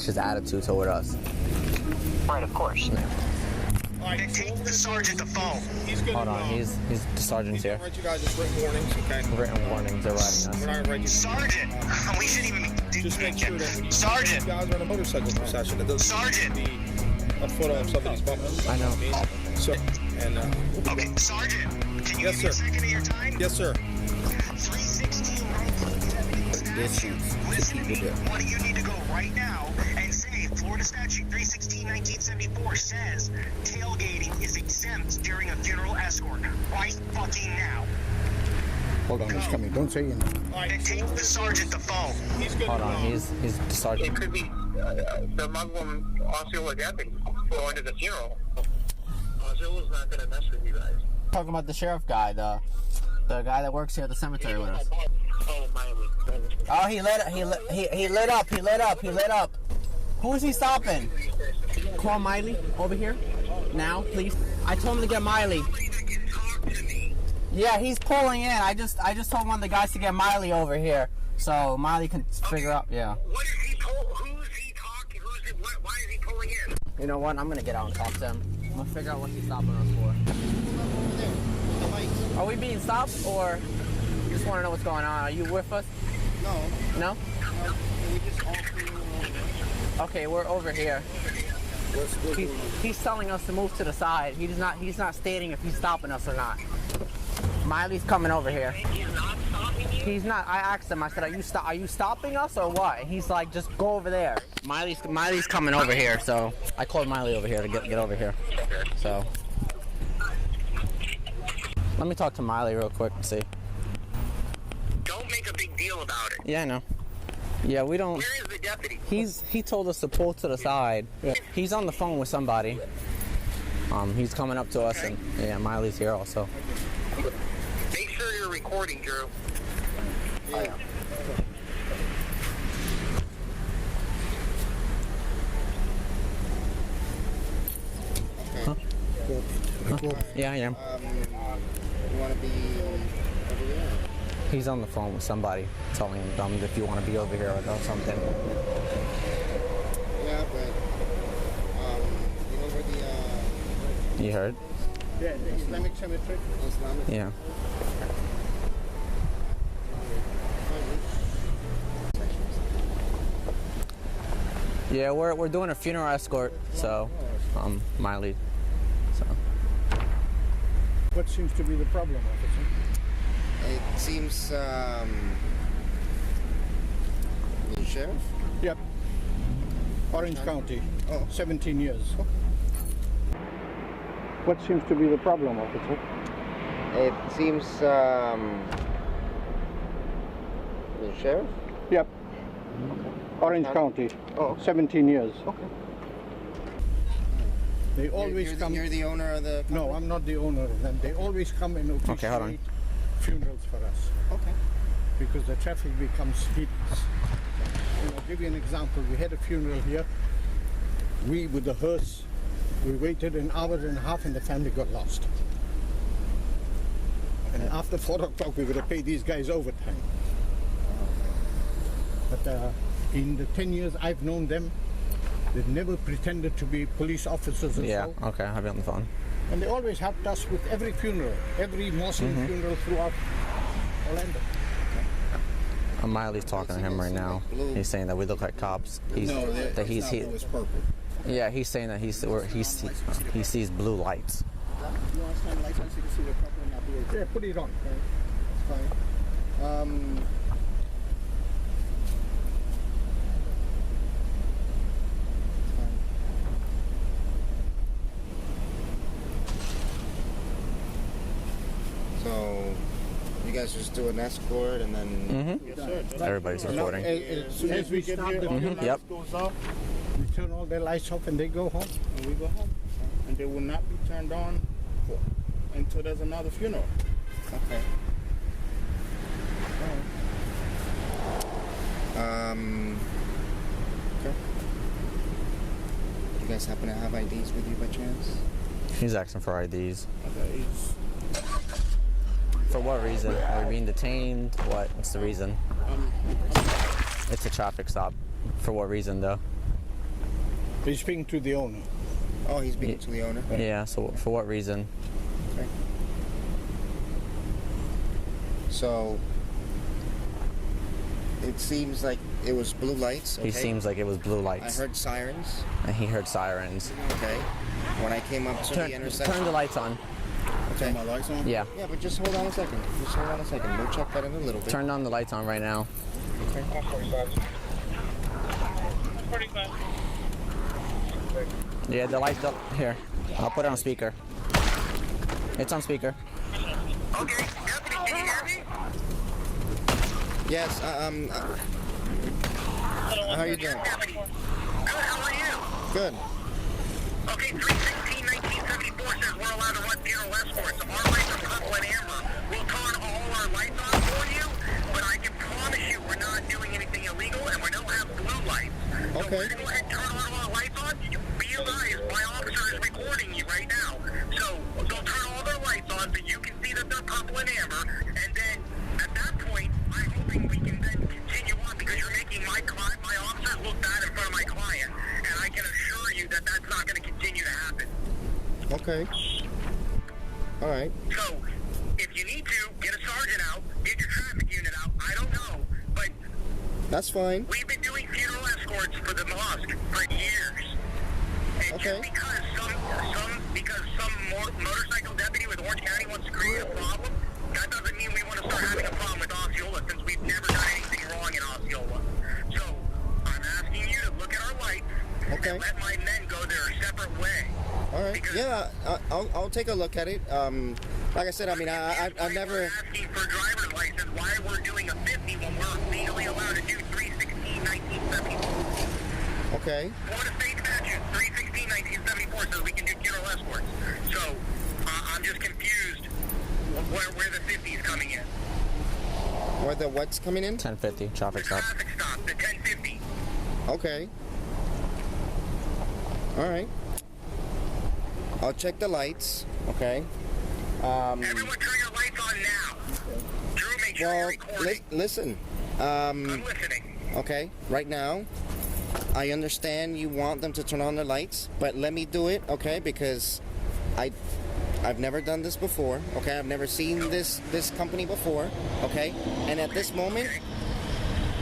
changed his attitude toward us. Right, of course. Yeah. Alright, take the sergeant the phone. He's good. Hold on, he's the sergeant's here. Write you guys just written warnings, okay? Written warnings, they're writing We're us. not gonna write you. Sergeant! We shouldn't even be Just make sure that when you Sergeant! guys are in a motorcycle procession, it doesn't Sergeant! be a foot on somebody's bumper. I know. So, and Okay, Sergeant, can you Yes, give me a sir. second of your time? yes, sir. 316 Listen to me. Why do you need to go right now and say Florida Statute 316-1974 says tailgating is exempt during a funeral escort? Right fucking now. Hold on, he's coming. Don't say anything. And take the sergeant the phone. He's good. Hold on, he's the It sergeant. could be the Muslim Osceola deputy going to the funeral. Osceola's not going to mess with you guys. Talking about the sheriff guy, the guy that works here at the cemetery with us. Oh, Miley. Oh, he lit up. Who is he stopping? Call Miley over here now, please. I told him to get Miley. Yeah, he's pulling in. I just told one of the guys to get Miley over here, so Miley can figure out. Yeah. What is he who's he talking? Why is he pulling in? You know what? I'm gonna get out and talk to him. I'm gonna figure out what he's stopping us for. Are we being stopped, or you just want to know what's going on? Are you with us? No. No? We just all Okay, we're over here. He's telling us to move to the side. He's not stating if he's stopping us or not. Miley's coming over here. He's not stopping you? He's not. I asked him. I said, "Are you stopping us or what?" He's like, "Just go over there." Miley's coming over here, so I called Miley over here to get over here. So let me talk to Miley real quick and see. Don't make a big deal about it. Yeah, I know. Yeah, we don't. Where is the deputy? He told us to pull to the side. He's on the phone with somebody. He's coming up to us, and yeah, Miley's here also. Make sure you're recording, Drew. I am. Huh? Cool. Yeah, I am. You want to be over there? He's on the phone with somebody, telling them if you want to be over here or something. Yeah, but you know where the You heard? yeah, the Islamic cemetery. Islamic. Yeah. Yeah, we're doing a funeral escort, so Miley. So What seems to be the problem, officer? It seems, the sheriff? Yep. Orange County. Oh. 17 years. What seems to be the problem, officer? It seems, the sheriff? Yep. Orange County. Oh. 17 years. Okay. They always come. You're the owner of the company? No, I'm not the owner of them. They always come and officiate Okay, hold on. funerals for us Okay. because the traffic becomes hideous. I'll give you an example. We had a funeral here. We, with the hearse, we waited an hour and a half and the family got lost. And after 4 o'clock, we were going to pay these guys overtime. But in the 10 years I've known them, they've never pretended to be police officers and yeah, so. okay, I'll be on the phone. And they always helped us with every funeral, every Muslim funeral throughout Orlando. Miley's talking to him right now. He's saying that we look like cops. It's purple. Yeah, he's saying that he sees blue lights. You want to stand lights on so you can see the purple and not be Yeah, put it on. It's fine. So, you guys just do an escort and then... Yes, sir. Everybody's recording. As soon as we start the funeral, Yep. Goes off, we turn all their lights off and they go home. and we go home. And they will not be turned on until there's another funeral. Okay. Okay. You guys happen to have IDs with you by chance? He's asking for IDs. Okay, he's, For what reason? Are we being detained? What's the reason? It's a traffic stop. For what reason, though? He's speaking to the owner. Oh, he's speaking to the owner. Yeah, so for what reason? Okay. So it seems like it was blue lights. Okay? He seems like it was blue I lights. heard sirens. And he heard sirens. Okay. When I came up to the intersection. Turn the lights on. Turn my lights on? Yeah. Yeah, but just hold on a second. Just hold on a second. We'll check that in a little bit. Turn on the lights on right now. Okay. 45. Yeah, the lights up here. I'll put it on speaker. It's on speaker. Okay, Deputy, can you hear me? Yes. How are you doing? Deputy. Good, how are you? Good. Okay, 316-1974 says we're allowed to run funeral escorts. Our lights are purple and amber. We'll turn all our lights on for you, but I can promise you we're not doing anything illegal and we don't have blue lights. So Okay. we're going to go ahead and turn all our lights on. Be advised, my officer is recording you right now. So they'll turn all their lights on so you can see that they're purple and amber. And then at that point, I'm hoping we can then continue on because you're making my officers look bad in front of my client. And I can assure you that that's not going to continue to happen. Okay. All right. So, if you need to, get a sergeant out, get your traffic unit out. I don't know, but That's fine. we've been doing funeral escorts for the mosque for years. And Okay. just because some motorcycle deputy with Orange County wants to create a problem, that doesn't mean we want to start having a problem with Osceola since we've never done anything wrong in Osceola. So, I'm asking you to look at our lights Okay. and let my men go their separate way. All right. Because- Yeah, I'll take a look at it. Like I said, I mean, I've never. We're asking for a driver's license. Why we're doing a 50 when we're legally allowed to do 316-1974. Okay. Florida State statute 316-1974 says we can do funeral escorts. So I'm just confused where the 50 is coming in. Where the what's coming in? 1050 The traffic stop. traffic stop, the 1050. Okay. All right. I'll check the lights. Okay. Everyone turn your lights on now. Drew, make sure you're Well, recording. listen. I'm listening. Okay. Right now, I understand you want them to turn on their lights, but let me do it, okay? Because I've never done this before. Okay. I've never seen this company before. Okay. And at this moment,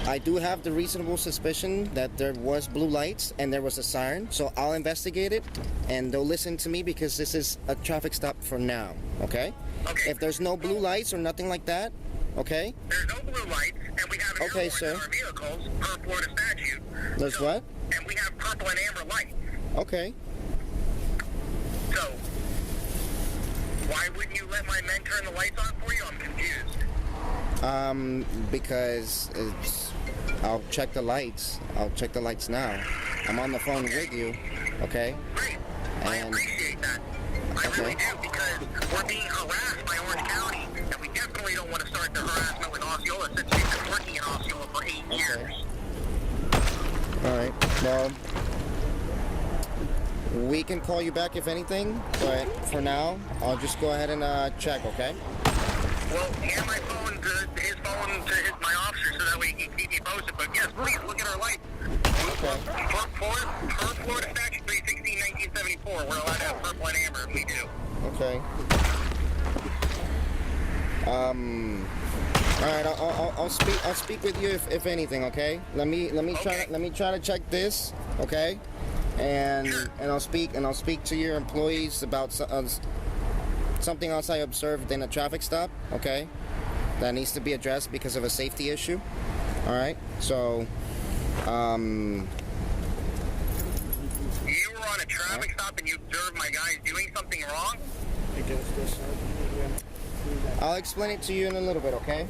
I do have the reasonable suspicion that there was blue lights and there was a siren, so I'll investigate it and they'll listen to me because this is a traffic stop for now, okay? Okay. If there's no blue lights or nothing like that, okay? There's no blue lights, and we have an Okay, airport sir. in our vehicles per Florida statute. There's So- what? And we have purple and amber lights. Okay. So, why wouldn't you let my men turn the lights on for you? I'm confused. Because I'll check the lights. I'll check the lights now. I'm on the phone with you, okay? Great. I And- appreciate that. I really Okay. do, because we're being harassed by Orange County, and we definitely don't want to start the harassment with Osceola since we've been working in Osceola for 8 years. All right. Well, we can call you back if anything, but for now, I'll just go ahead and check, okay? Well, hand my phone to my officer so that way he can keep me posted. But yes, please look at our lights. Okay. Per Florida statute 316-1974, we're allowed to have purple and amber, and we do. Okay. All right. I'll speak with you if anything. Okay. Let me try to check this. Okay. And I'll speak to your employees about something else I observed in a traffic stop. Okay. That needs to be addressed because of a safety issue. All right. So. You were on a traffic stop and you observed my guys doing something wrong? I'll explain it to you in a little bit. Okay.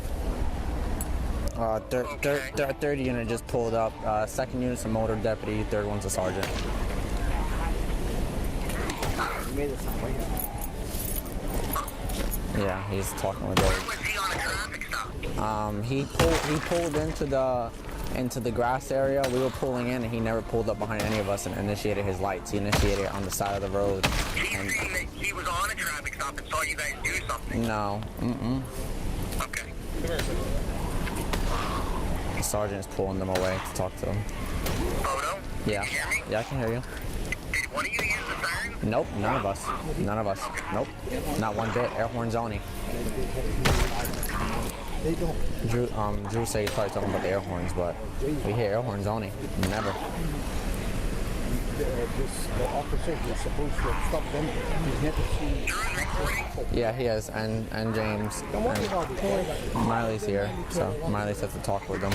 Third unit just pulled up. Second unit's a motor deputy. Third one's a sergeant. Yeah, he's talking with Where those. was he on a traffic stop? He pulled into the grass area. We were pulling in, and he never pulled up behind any of us and initiated his lights. He initiated it on the side of the road. He's saying that he was on a traffic stop and saw you guys do something. No. Okay. The sergeant is pulling them away to talk to them. Photo? Yeah. Can you hear me? Yeah, I can hear you. Did one of you use the siren? Nope, none of us. None of us. Nope. Not one bit. Air horns only. Drew said he's probably talking about the air horns, but we hear air horns only. Never. The officer who's supposed to have stopped them, he's never seen. Drew's recording. Yeah, he is, and James. And Miley's here, so Miley's has to talk with them.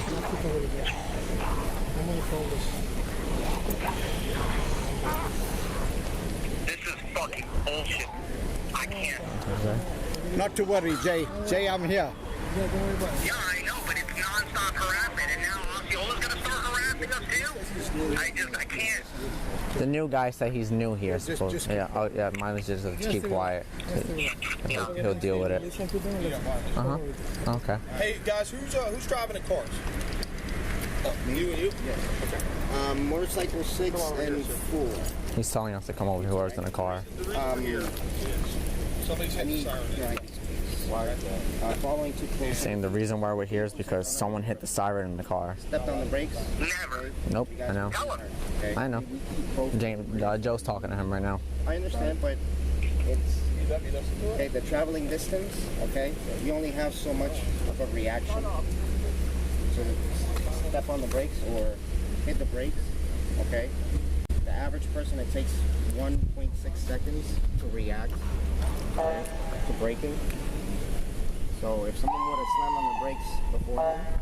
This is fucking bullshit. I can't. Not to worry, Jay. Jay, I'm here. Yeah, I know, but it's non-stop harassment, and now Osceola's gonna start harassing us too? I can't. The new guy said he's new here. Yeah, oh yeah, Miley's just to keep quiet. He'll deal with it. Okay. Hey guys, who's driving the cars? You and you? Yeah. Motorcycle 6 and 4. He's telling us to come over to whoever's in the car. Somebody's hit the siren. Following too close. Saying the reason why we're here is because someone hit the siren in the car. Stepped on the brakes. Never. Nope, I know. Okay. I know. Joe's talking to him right now. I understand, but it's okay. The traveling distance. Okay, you only have so much of a reaction. So step on the brakes or hit the brakes. Okay. The average person, it takes 1.6 seconds to react to braking. So if someone would have slammed on the brakes beforehand,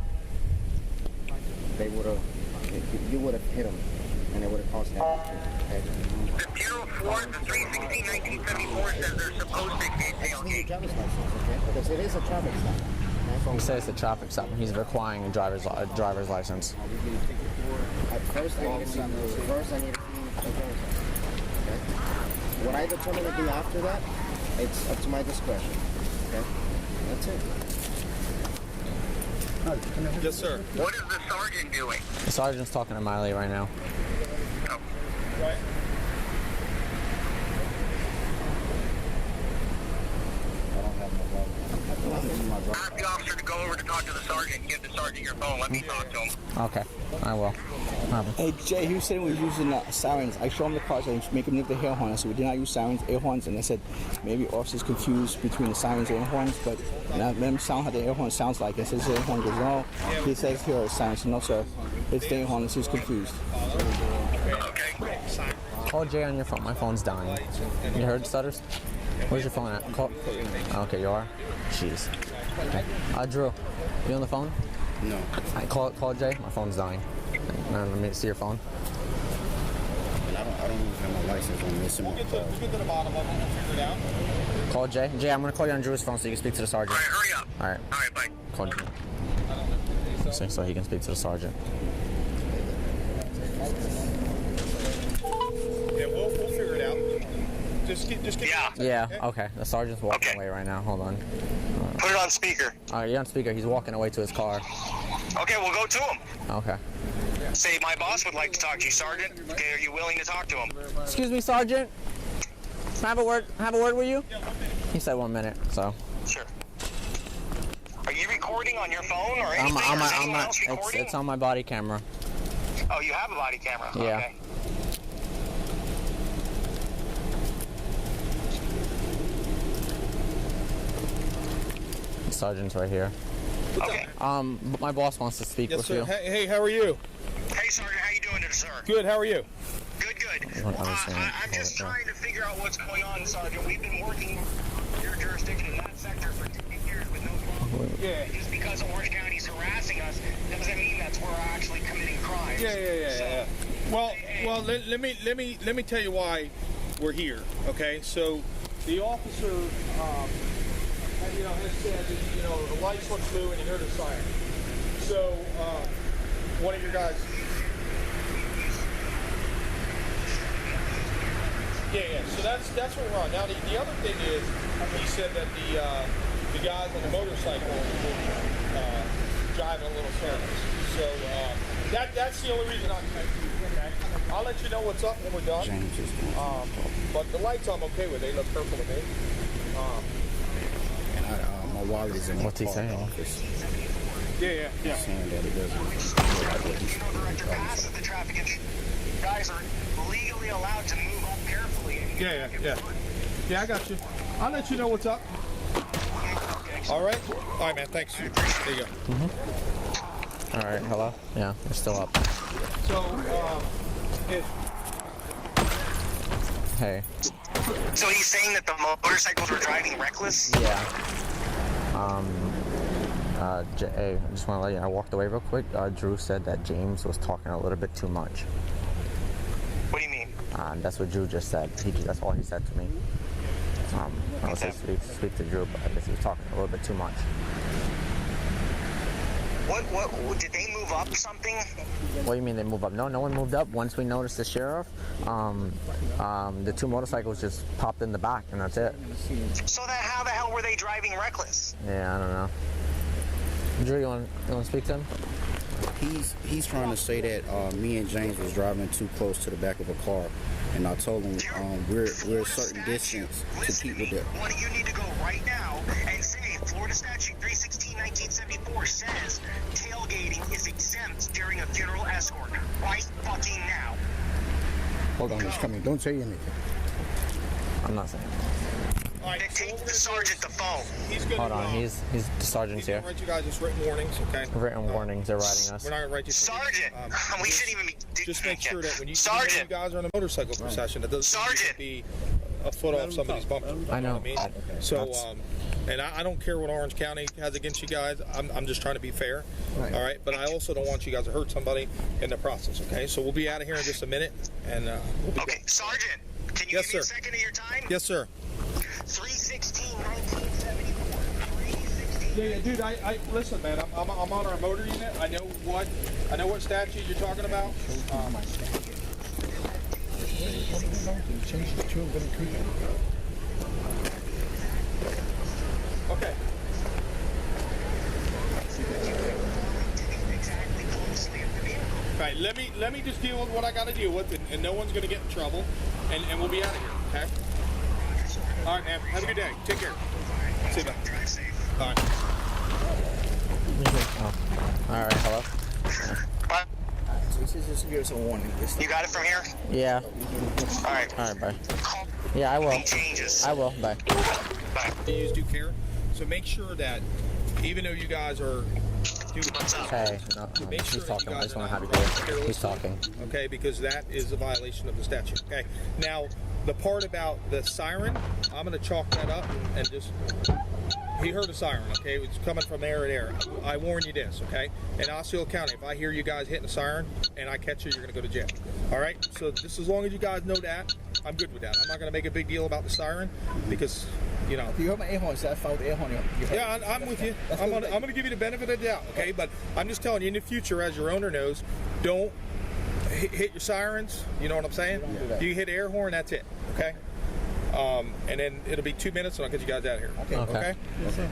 you would have hit them, and it would have caused damage. Okay. The Bureau 4, the 316-1974 says they're supposed to be tailgate. Driver's license, okay? Because it is a traffic stop. He says it's a traffic stop. He's requiring a driver's license. At first, I need to see the driver's license. Okay? What I determine to do after that, it's up to my discretion. Okay? That's it. Yes, sir. What is the sergeant doing? The sergeant's talking to Miley right now. Oh. Right. Ask the officer to go over to talk to the sergeant. Give the sergeant your phone. Let me talk to him. Okay, I will. Hey Jay, he was saying we were using sirens. I showed him the cars and make him look at the air horns. So we did not use sirens, air horns, and they said maybe officers confused between the sirens and air horns, but let him sound how the air horn sounds like. It says the air horn goes no. He says here it's sirens. No sir, it's the air horn. He's confused. Okay. Call Jay on your phone. My phone's dying. You heard stutters? Where's your phone at? Call. Okay, you are? Jeez. Okay. Drew, you on the phone? No. Call Jay. My phone's dying. Let me see your phone. I don't even have my license on this. We'll get to the bottom of it. We'll figure it out. Call Jay. Jay, I'm gonna call you on Drew's phone so you can speak to the sergeant. All right, hurry up. All right. All right, bye. Call Drew. So he can speak to the sergeant. Yeah, we'll figure it out. Just keep Yeah. Okay. The sergeant's walking away right now. Hold on. Put it on speaker. All right, you're on speaker. He's walking away to his car. Okay, we'll go to him. Okay. Say, my boss would like to talk to you, Sergeant. Okay, are you willing to talk to him? Excuse me, Sergeant. Can I have a word with you? He said 1 minute, so. Sure. Are you recording on your phone or anything? Is anyone else recording? It's on my body camera. Oh, you have a body camera? Yeah. Okay. The sergeant's right here. Okay. My boss wants to speak with you. Hey, how are you? Hey, Sergeant, how you doing today, sir? Good. How are you? Good. don't understand. I'm just trying to figure out what's going on, Sergeant. We've been working your jurisdiction in that sector for 2 years with no problem. Yeah. Just because Orange County's harassing us doesn't mean that's where we're actually committing crimes. Yeah. Well, let me tell you why we're here. Okay, so the officer, has said that, the lights look blue and you heard a siren. So one of your guys. Yeah. So that's what we're on. Now the other thing is, he said that the guys on the motorcycle were driving a little careless. So that's the only reason I'm here. Okay. I'll let you know what's up when we're done. But the lights I'm okay with. They look purple to me. My wallet is in my What's he saying? office. Yeah. Saying that it doesn't. Director Bass at the traffic guys are legally allowed to move up carefully. Yeah. Yeah, I got you. I'll let you know what's up. All right, man. Thanks. There you go. All right, hello. Yeah, they're still up. So, Hey. So he's saying that the motorcycles were driving reckless? Yeah. Hey, I just want to let you know, I walked away real quick. Drew said that James was talking a little bit too much. What do you mean? That's what Drew just said. That's all he said to me. I was supposed to speak to Drew, but I guess he was talking a little bit too much. What, did they move up something? What do you mean they move up? No, no one moved up. Once we noticed the sheriff, the two motorcycles just popped in the back, and that's it. So then how the hell were they driving reckless? Yeah, I don't know. Drew, you want to speak to him? He's trying to say that me and James was driving too close to the back of a car, and I told him we're a certain distance to keep with it. One of you need to go right now and say Florida Statute 316/1974 says tailgating is exempt during a funeral escort. Right fucking now. Hold on, he's coming. Don't say anything. I'm not saying. all right. Take the sergeant the phone. He's gonna, Hold on, the sergeant's he's here. gonna write you guys just written warnings, okay? Written warnings, they're writing us. We're not gonna write you. Sergeant, we shouldn't even be. Just make sure that when you Sergeant, guys are in a motorcycle procession, that doesn't Sergeant, be a foot off somebody's bumper. I know. What I mean? So, and I don't care what Orange County has against you guys. I'm just trying to be fair. Right. All right, but I also don't want you guys to hurt somebody in the process. Okay, so we'll be out of here in just a minute, and we'll be. Okay, Sergeant, can you Yes, give me a sir. second of your time? Yes, sir. 316/1974. Yeah, dude. I listen, man. I'm on our motor unit. I know what statute you're talking about. Okay. All right, let me just deal with what I got to deal with, and no one's gonna get in trouble, and we'll be out of here. Okay. All right, man. Have a good day. Take care. See you, bye. Drive safe. All right. All right, hello. What? So this is just to give us a warning. You got it from here? Yeah. All right. All right, bye. Call Yeah, I will. me changes. I will. Bye. Bye. You use due care, so make sure that even though you guys are doing What's up? Hey, no, Make sure he's that you talking. I guys just are want to have not you driving clear. He's carelessly. talking. Okay, because that is a violation of the statute. Okay, now the part about the siren, I'm going to chalk that up and just. He heard a siren, okay? It was coming from there and there. I warn you this, okay? In Osceola County, if I hear you guys hitting a siren and I catch you, you're going to go to jail. All right? So just as long as you guys know that, I'm good with that. I'm not going to make a big deal about the siren because, you know. You heard my air horn, so I found the air horn. Yeah, I'm with you. I'm going to give you the benefit of the doubt, okay? But I'm just telling you, in the future, as your owner knows, don't hit your sirens. You know what I'm saying? You hit air horn, that's it, okay? And then it'll be 2 minutes and I'll get you guys out of here. Okay.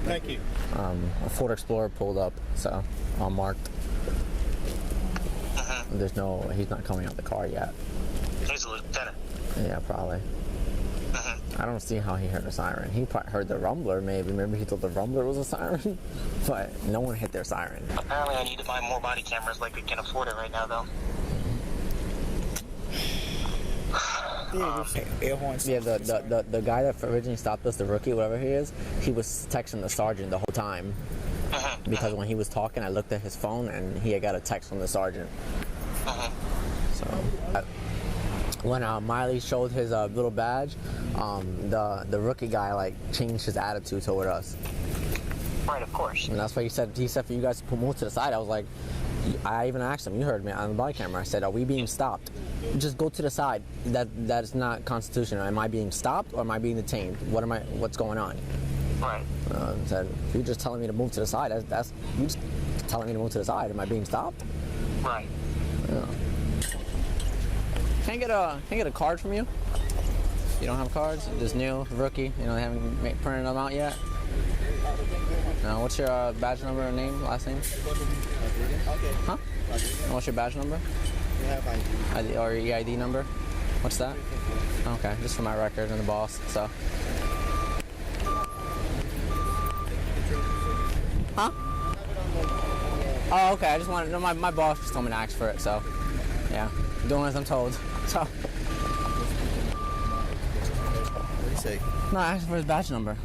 Thank you. A Ford Explorer pulled up, so I'm marked. He's not coming out the car yet. He's a lieutenant. Yeah, probably. I don't see how he heard a siren. He probably heard the rumbler, maybe. Maybe he thought the rumbler was a siren, but no one hit their siren. Apparently I need to buy more body cameras like I can afford it right now, though. Air horns. Yeah, the guy that originally stopped us, the rookie, whatever he is, he was texting the sergeant the whole time. Because when he was talking, I looked at his phone and he had got a text from the sergeant. So when Miley showed his little badge, the rookie guy like changed his attitude toward us. Right, of course. And that's why he said for you guys to move to the side. I was like, I even asked him, you heard me on the body camera. I said, are we being stopped? Just go to the side. That is not constitutional. Am I being stopped or am I being detained? What's going on? Right. Said, if you're just telling me to move to the side, that's you just telling me to move to the side. Am I being stopped? Right. Yeah. Can I get a card from you? You don't have cards? Just new, rookie. You know, they haven't printed them out yet. No. What's your badge number and name, last name? Huh? And what's your badge number? We have ID. Or your EID number? What's that? Okay, just for my record and the boss. So. Huh? Oh, okay. I just wanted to know. My boss just told me to ask for it. So, yeah. Doing as I'm told. So. What do you say? No, I asked for his badge number.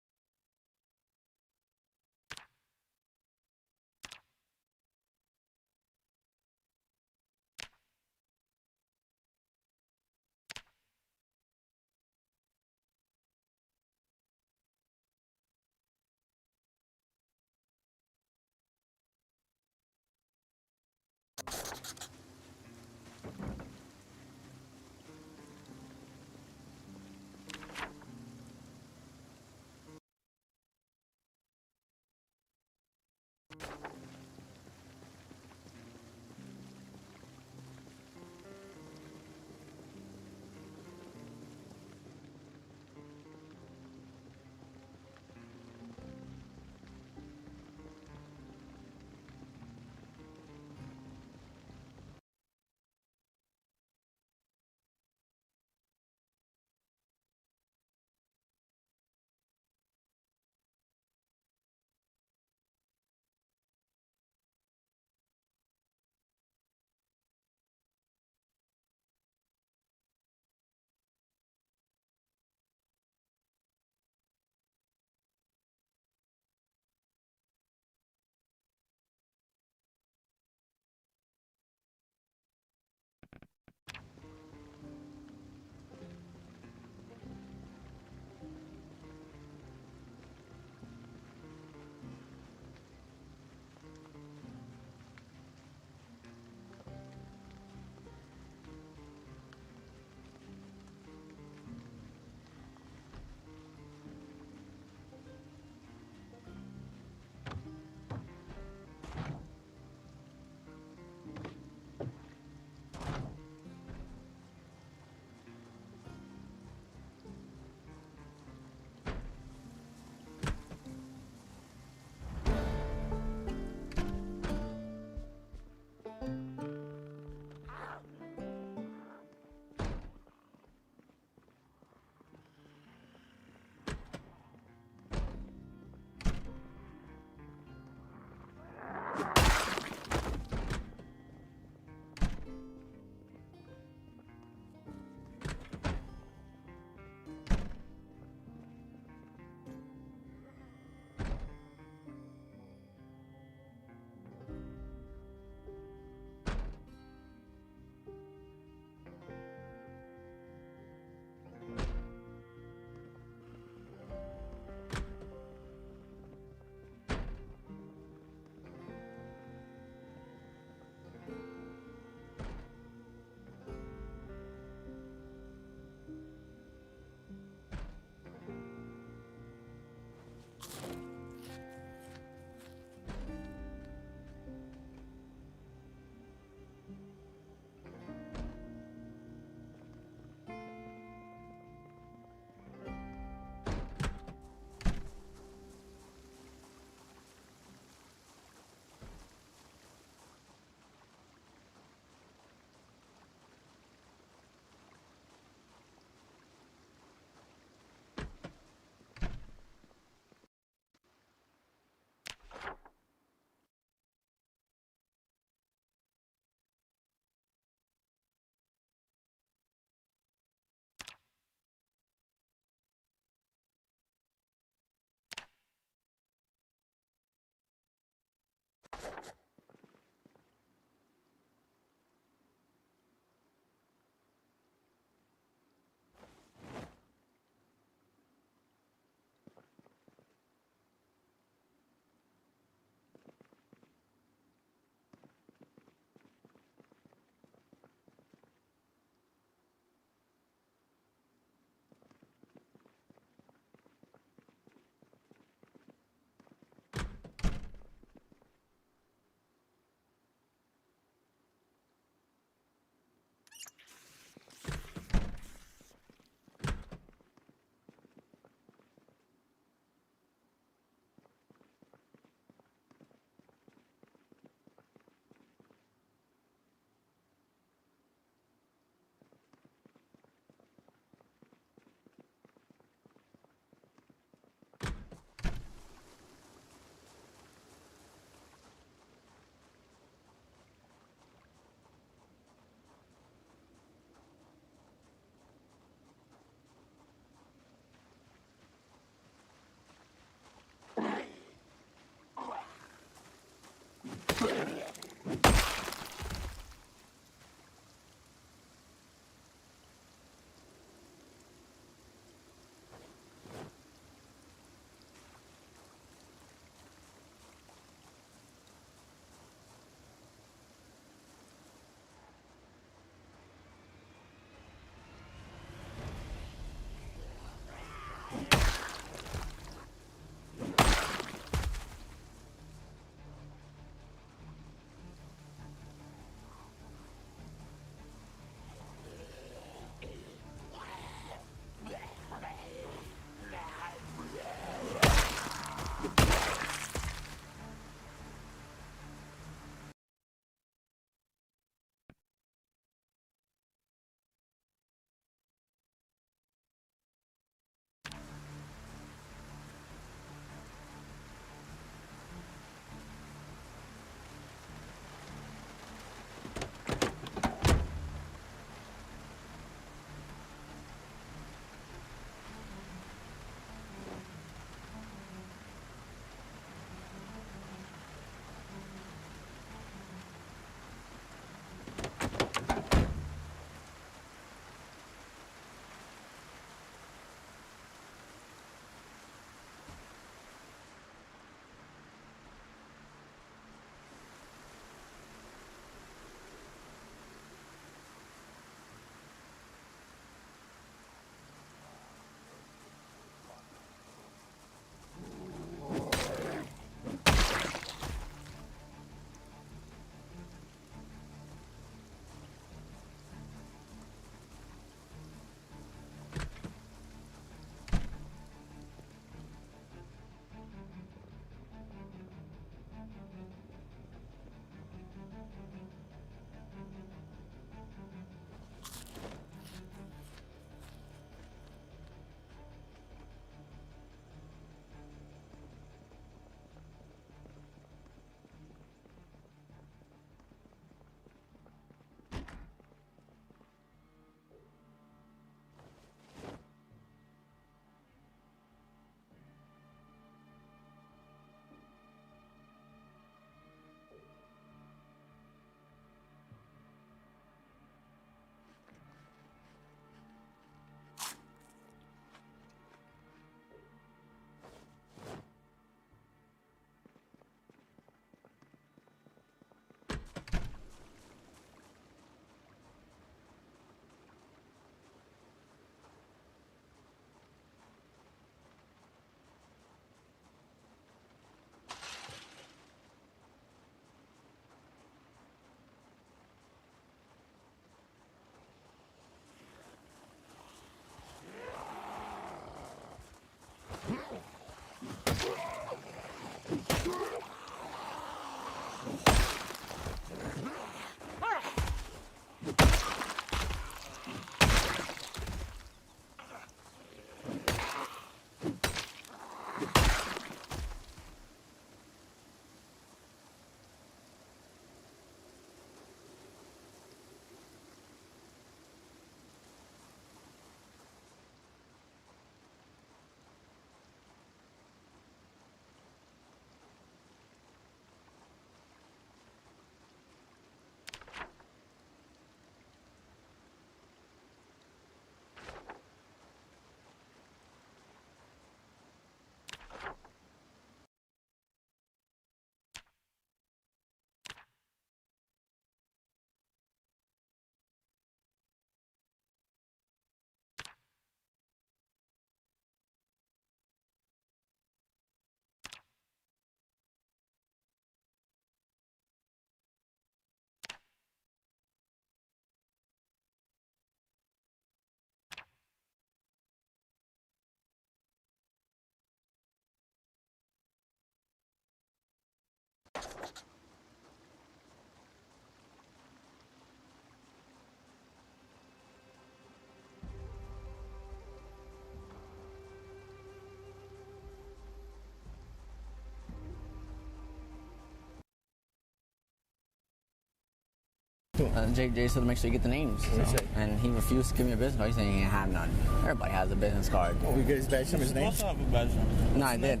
Jay said to make sure you get the names. So, and he refused to give me a business card. He said he didn't have none. Everybody has a business card. Oh, we get his badge number, his name? Also have a badge number. No, I did.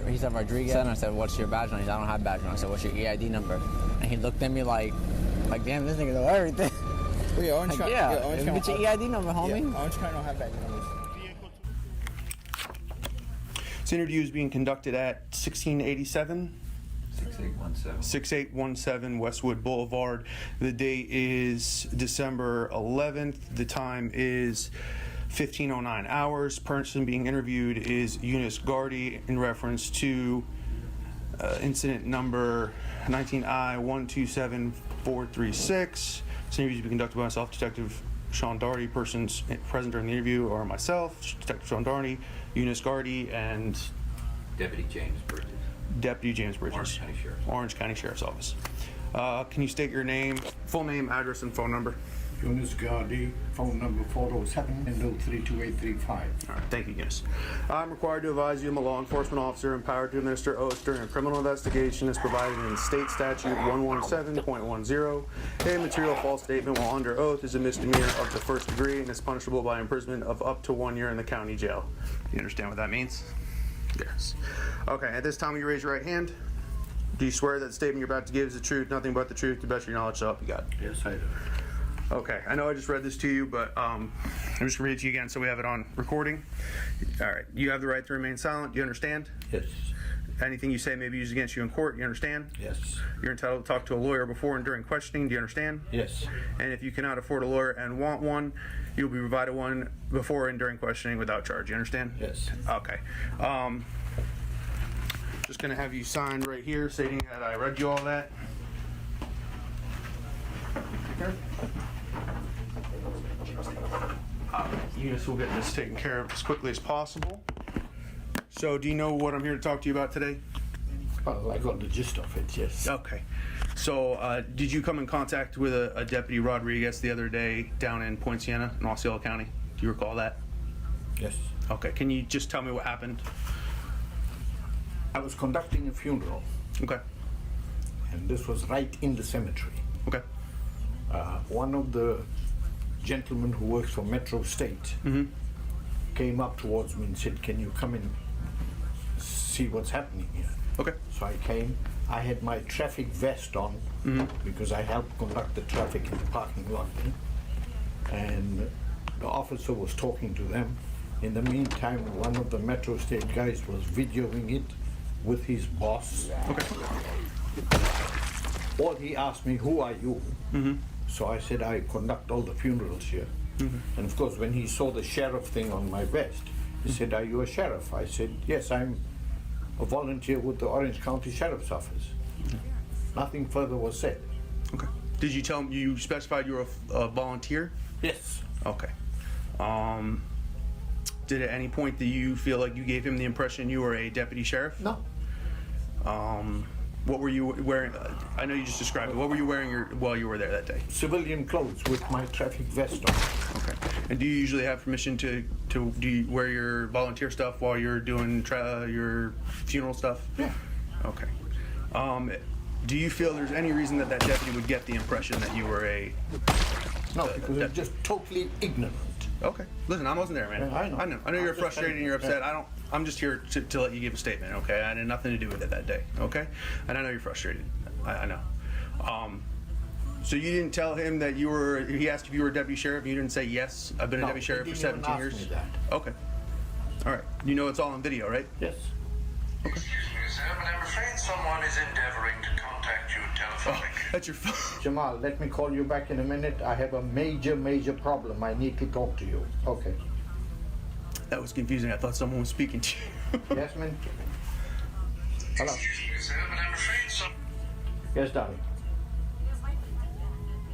He said Rodriguez. And I said, what's your badge number? He said, I don't have badge number. I said, what's your EID number? And he looked at me like damn, this nigga know everything. Well, yeah, Orange Like, get your EID number, homie. Yeah, Orange County don't have badge numbers. This interview is being conducted at 1687 6817 Westwood Boulevard. The date is December 11th. The time is 15:09 hours. Person being interviewed is Eunice Gardy in reference to incident number 19I-127436. This interview is being conducted by myself, Detective Sean Darty. Persons present during the interview are myself, Detective Sean Darty, Eunice Gardy, and Deputy James Bridges. Deputy James Bridges. Orange County Sheriff's. Orange County Sheriff's Office. Can you state your name, full name, address, and phone number? Eunice Gardy, phone number 407-32835. All right, thank you, Eunice. I'm required to advise you I'm a law enforcement officer empowered to administer oaths during a criminal investigation as provided in State Statute 117.10. A material false statement while under oath is a misdemeanor of the first degree and is punishable by imprisonment of up to 1 year in the county jail. You understand what that means? Yes. Okay, at this time, will you raise your right hand? Do you swear that the statement you're about to give is the truth, nothing but the truth, to the best of your knowledge, so help you God? Yes, I do. Okay, I know I just read this to you, but I'm just gonna read it to you again so we have it on recording. All right, you have the right to remain silent. Do you understand? Yes. Anything you say may be used against you in court. You understand? Yes. You're entitled to talk to a lawyer before and during questioning. Do you understand? Yes. And if you cannot afford a lawyer and want one, you'll be provided one before and during questioning without charge. You understand? Yes. Okay. Just gonna have you sign right here stating that I read you all that. Eunice will get this taken care of as quickly as possible. So, do you know what I'm here to talk to you about today? Well, I got the gist of it, yes. Okay. So, did you come in contact with a Deputy Rodriguez the other day down in Point Siena in Osceola County? Do you recall that? Yes. Okay. Can you just tell me what happened? I was conducting a funeral, Okay. and this was right in the cemetery. Okay. One of the gentlemen who works for Metro State came up towards me and said, "Can you come and see what's happening here?" Okay. So I came. I had my traffic vest on because I helped conduct the traffic in the parking lot. And the officer was talking to them. In the meantime, one of the Metro State guys was videoing it with his boss. Okay. Or he asked me, "Who are you?" So I said, "I conduct all the funerals here." And of course, when he saw the sheriff thing on my vest, he said, "Are you a sheriff?" I said, "Yes, I'm a volunteer with the Orange County Sheriff's Office." Nothing further was said. Okay. Did you tell him you specified you were a volunteer? Yes. Okay. Did at any point that you feel like you gave him the impression you were a deputy sheriff? No. What were you wearing? I know you just described it. What were you wearing while you were there that day? Civilian clothes with my traffic vest on. Okay. And do you usually have permission to do you wear your volunteer stuff while you're doing your funeral stuff? Yeah. Okay. Do you feel there's any reason that deputy would get the impression that you were a? No, because it's just totally ignorant. Okay. Listen, I wasn't there, man. Yeah, I know. I know you're I'm just frustrated and you're telling you, upset. I'm just here to let you give a statement, okay? I had nothing to do with it that day, okay? And I know you're frustrated. I know. So you didn't tell him that you were, he asked if you were a deputy sheriff, and you didn't say, yes, I've been a No, deputy sheriff he for didn't even 17 years? ask me that. Okay. All right. You know it's all on video, right? Yes. Excuse me, sir, but I'm afraid someone is endeavoring to contact you telephonically. That's your phone. Jamal, let me call you back in a minute. I have a major problem. I need to talk to you. Okay. That was confusing. I thought someone was speaking to you. Yes, man? Hello? Excuse me, sir, but I'm afraid some... Yes, darling.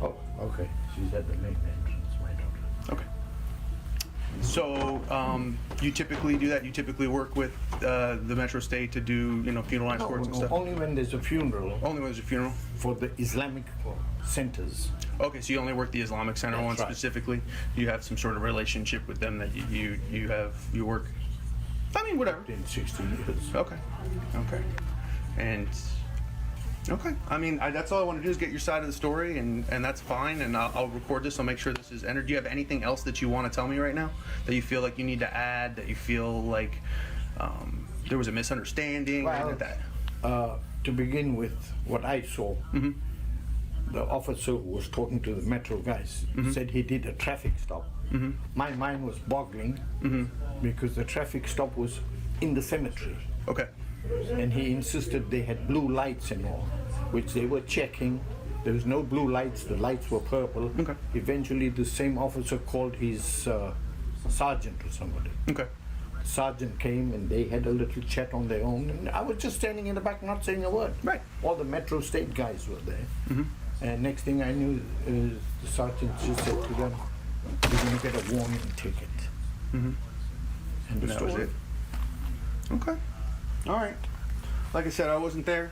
Oh, okay. She's at the main entrance, my daughter. Okay. So you typically do that? You typically work with the Metro State to do, funeral escorts and stuff? Only when there's a funeral Only when there's a funeral? for the Islamic centers. Okay, so you only work the Islamic Center That's one right. specifically? Do you have some sort of relationship with them that you work? I mean, whatever. In 16 years. Okay. And Okay. I mean, that's all I want to do is get your side of the story, and that's fine. And I'll record this. I'll make sure this is entered. Do you have anything else that you want to tell me right now that you feel like you need to add? That you feel like there was a misunderstanding? Or anything like that? To begin with, what I saw, the officer who was talking to the metro guys said he did a traffic stop. My mind was boggling because the traffic stop was in the cemetery. Okay. And he insisted they had blue lights and all, which they were checking. There was no blue lights, the lights were purple. Okay. Eventually the same officer called his sergeant or somebody. Okay. Sergeant came and they had a little chat on their own, and I was just standing in the back not saying a word. Right. All the Metro State guys were there. And next thing I knew, the sergeant just said to them, "You're going to get a warning ticket." And That was it. Okay. All right. Like I said, I wasn't there.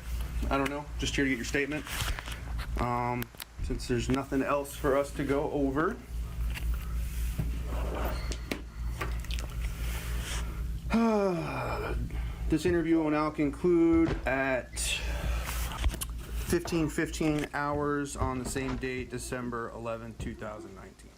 I don't know. Just here to get your statement. Since there's nothing else for us to go over. This interview will now conclude at 15:15 hours on the same date, December 11, 2019.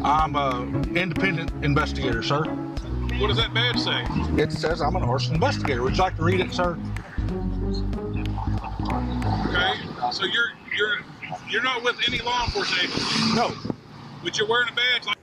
I'm an independent investigator, sir. What does that badge say? It says I'm an arson investigator. Would you like to read it, sir? Okay, so you're not with any law enforcement agency? No. But you're wearing a badge like...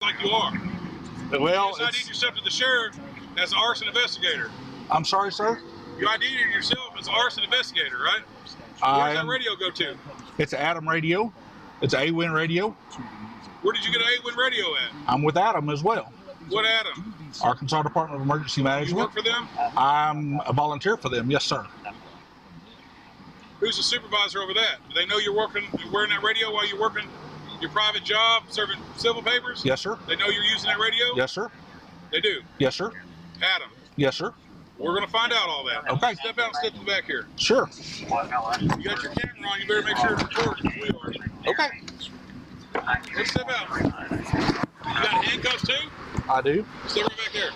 like you are. Well, you ID'd yourself to the sheriff as an arson investigator. I'm sorry, sir? You ID'd yourself as an arson investigator, right? Where does that radio go to? It's Adam Radio. It's AWIN Radio. Where did you get an AWIN radio at? I'm with Adam as well. What Adam? Arkansas Department of Emergency Management. You work for them? I'm a volunteer for them, yes, sir. Who's the supervisor over that? Do they know you're wearing that radio while you're working your private job, serving civil papers? Yes, sir. They know you're using that radio? Yes, sir. They do? Yes, sir. Adam? Yes, sir. We're going to find out all that. Okay. Step out and step to the back here. Sure. You got your camera on, you better make sure it's recorded as we are. Okay. Let's step out. You got handcuffs too? I do. Step right back there.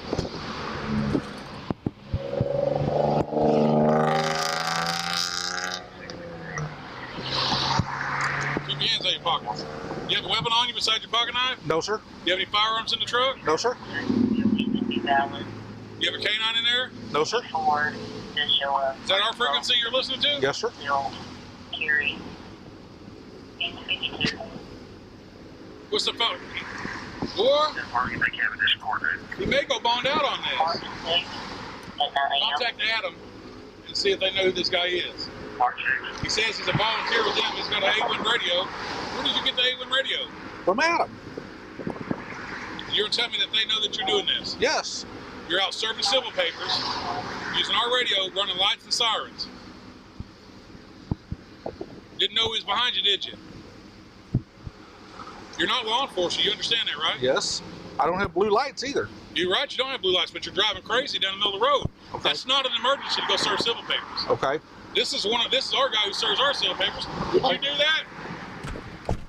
Keep your hands out of your pockets. You have a weapon on you besides your pocket knife? No, sir. You have any firearms in the truck? No, sir. You have a canine in there? No, sir. Is that our frequency you're listening to? Yes, sir. What's the phone? Boy, he may go bond out on this. Contact Adam and see if they know who this guy is. He says he's a volunteer with them. He's got an AWIN radio. Where did you get the AWIN radio? From Adam. You're telling me that they know that you're doing this? Yes. You're out serving civil papers, using our radio, running lights and sirens. Didn't know he was behind you, did you? You're not law enforcement, you understand that, right? Yes. I don't have blue lights either. You're right, you don't have blue lights, but you're driving crazy down the middle of the road. Okay. That's not an emergency to go serve civil papers. Okay. This is our guy who serves our civil papers. Would you do that?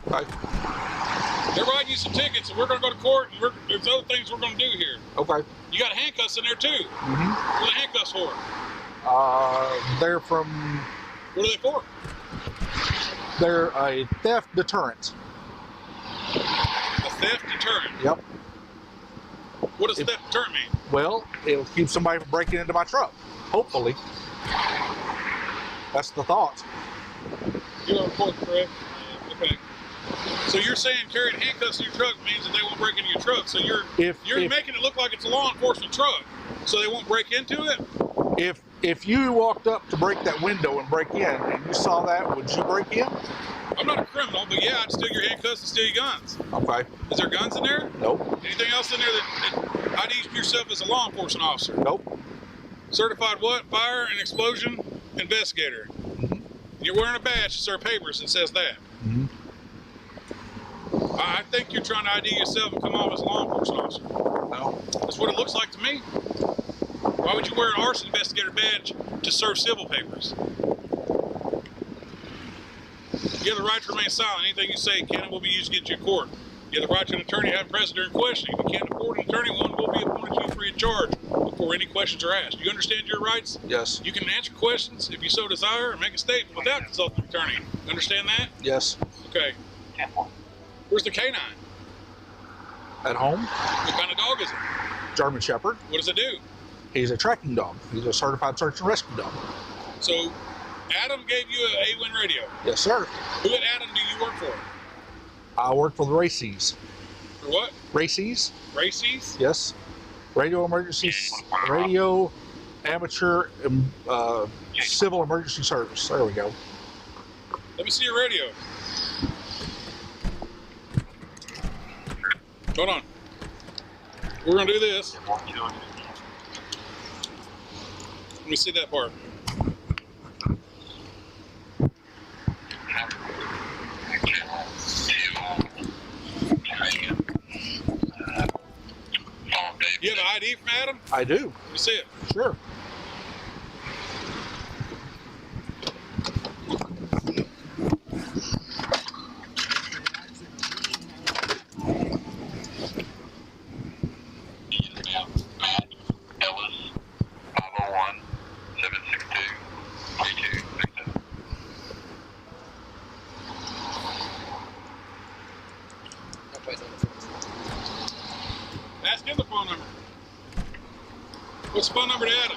Okay. They're writing you some tickets, and we're going to go to court, and there's other things we're going to do here. Okay. You got handcuffs in there, too. Mm-hmm. What are the handcuffs for? They're from... What are they for? They're a theft deterrent. A theft deterrent? Yep. What does theft deterrent mean? Well, it'll keep somebody from breaking into my truck. Hopefully. That's the thought. You're on court, correct? Okay. So you're saying carrying handcuffs in your truck means that they won't break into your truck. So you're making it look like it's a law enforcement truck, so they won't break into it? If you walked up to break that window and break in, and you saw that, would you break in? I'm not a criminal, but yeah, I'd steal your handcuffs and steal your guns. Okay. Is there guns in there? Nope. Anything else in there that IDs yourself as a law enforcement officer? Nope. Certified what? Fire and explosion investigator. Mm-hmm. You're wearing a badge to serve papers that says that. Mm-hmm. I think you're trying to ID yourself and come off as a law enforcement officer. No. That's what it looks like to me. Why would you wear an arson investigator badge to serve civil papers? You have the right to remain silent. Anything you say can and will be used against you in court. You have the right to an attorney to have present during questioning. If you can't afford an attorney, one will be appointed to you free of charge before any questions are asked. Do you understand your rights? Yes. You can answer questions if you so desire and make a statement without consulting an attorney. Understand that? Yes. Okay. Where's the canine? At home. What kind of dog is it? German Shepherd. What does it do? He's a tracking dog. He's a certified search and rescue dog. So, Adam gave you an A-Win radio. Yes, sir. Who at Adam do you work for? I work for the Races. For what? Races. Races? Yes. Radio emergency, radio amateur civil emergency service. There we go. Let me see your radio. Hold on. We're gonna do this. Let me see that part. You have an ID from Adam? I do. Let me see it. Sure. Ask him the phone number. What's the phone number to Adam?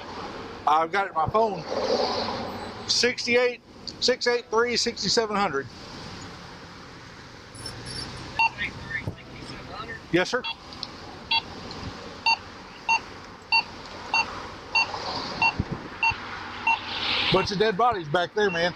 I've got it on my phone. 68-683-6700. Yes, sir. Bunch of dead bodies back there, man.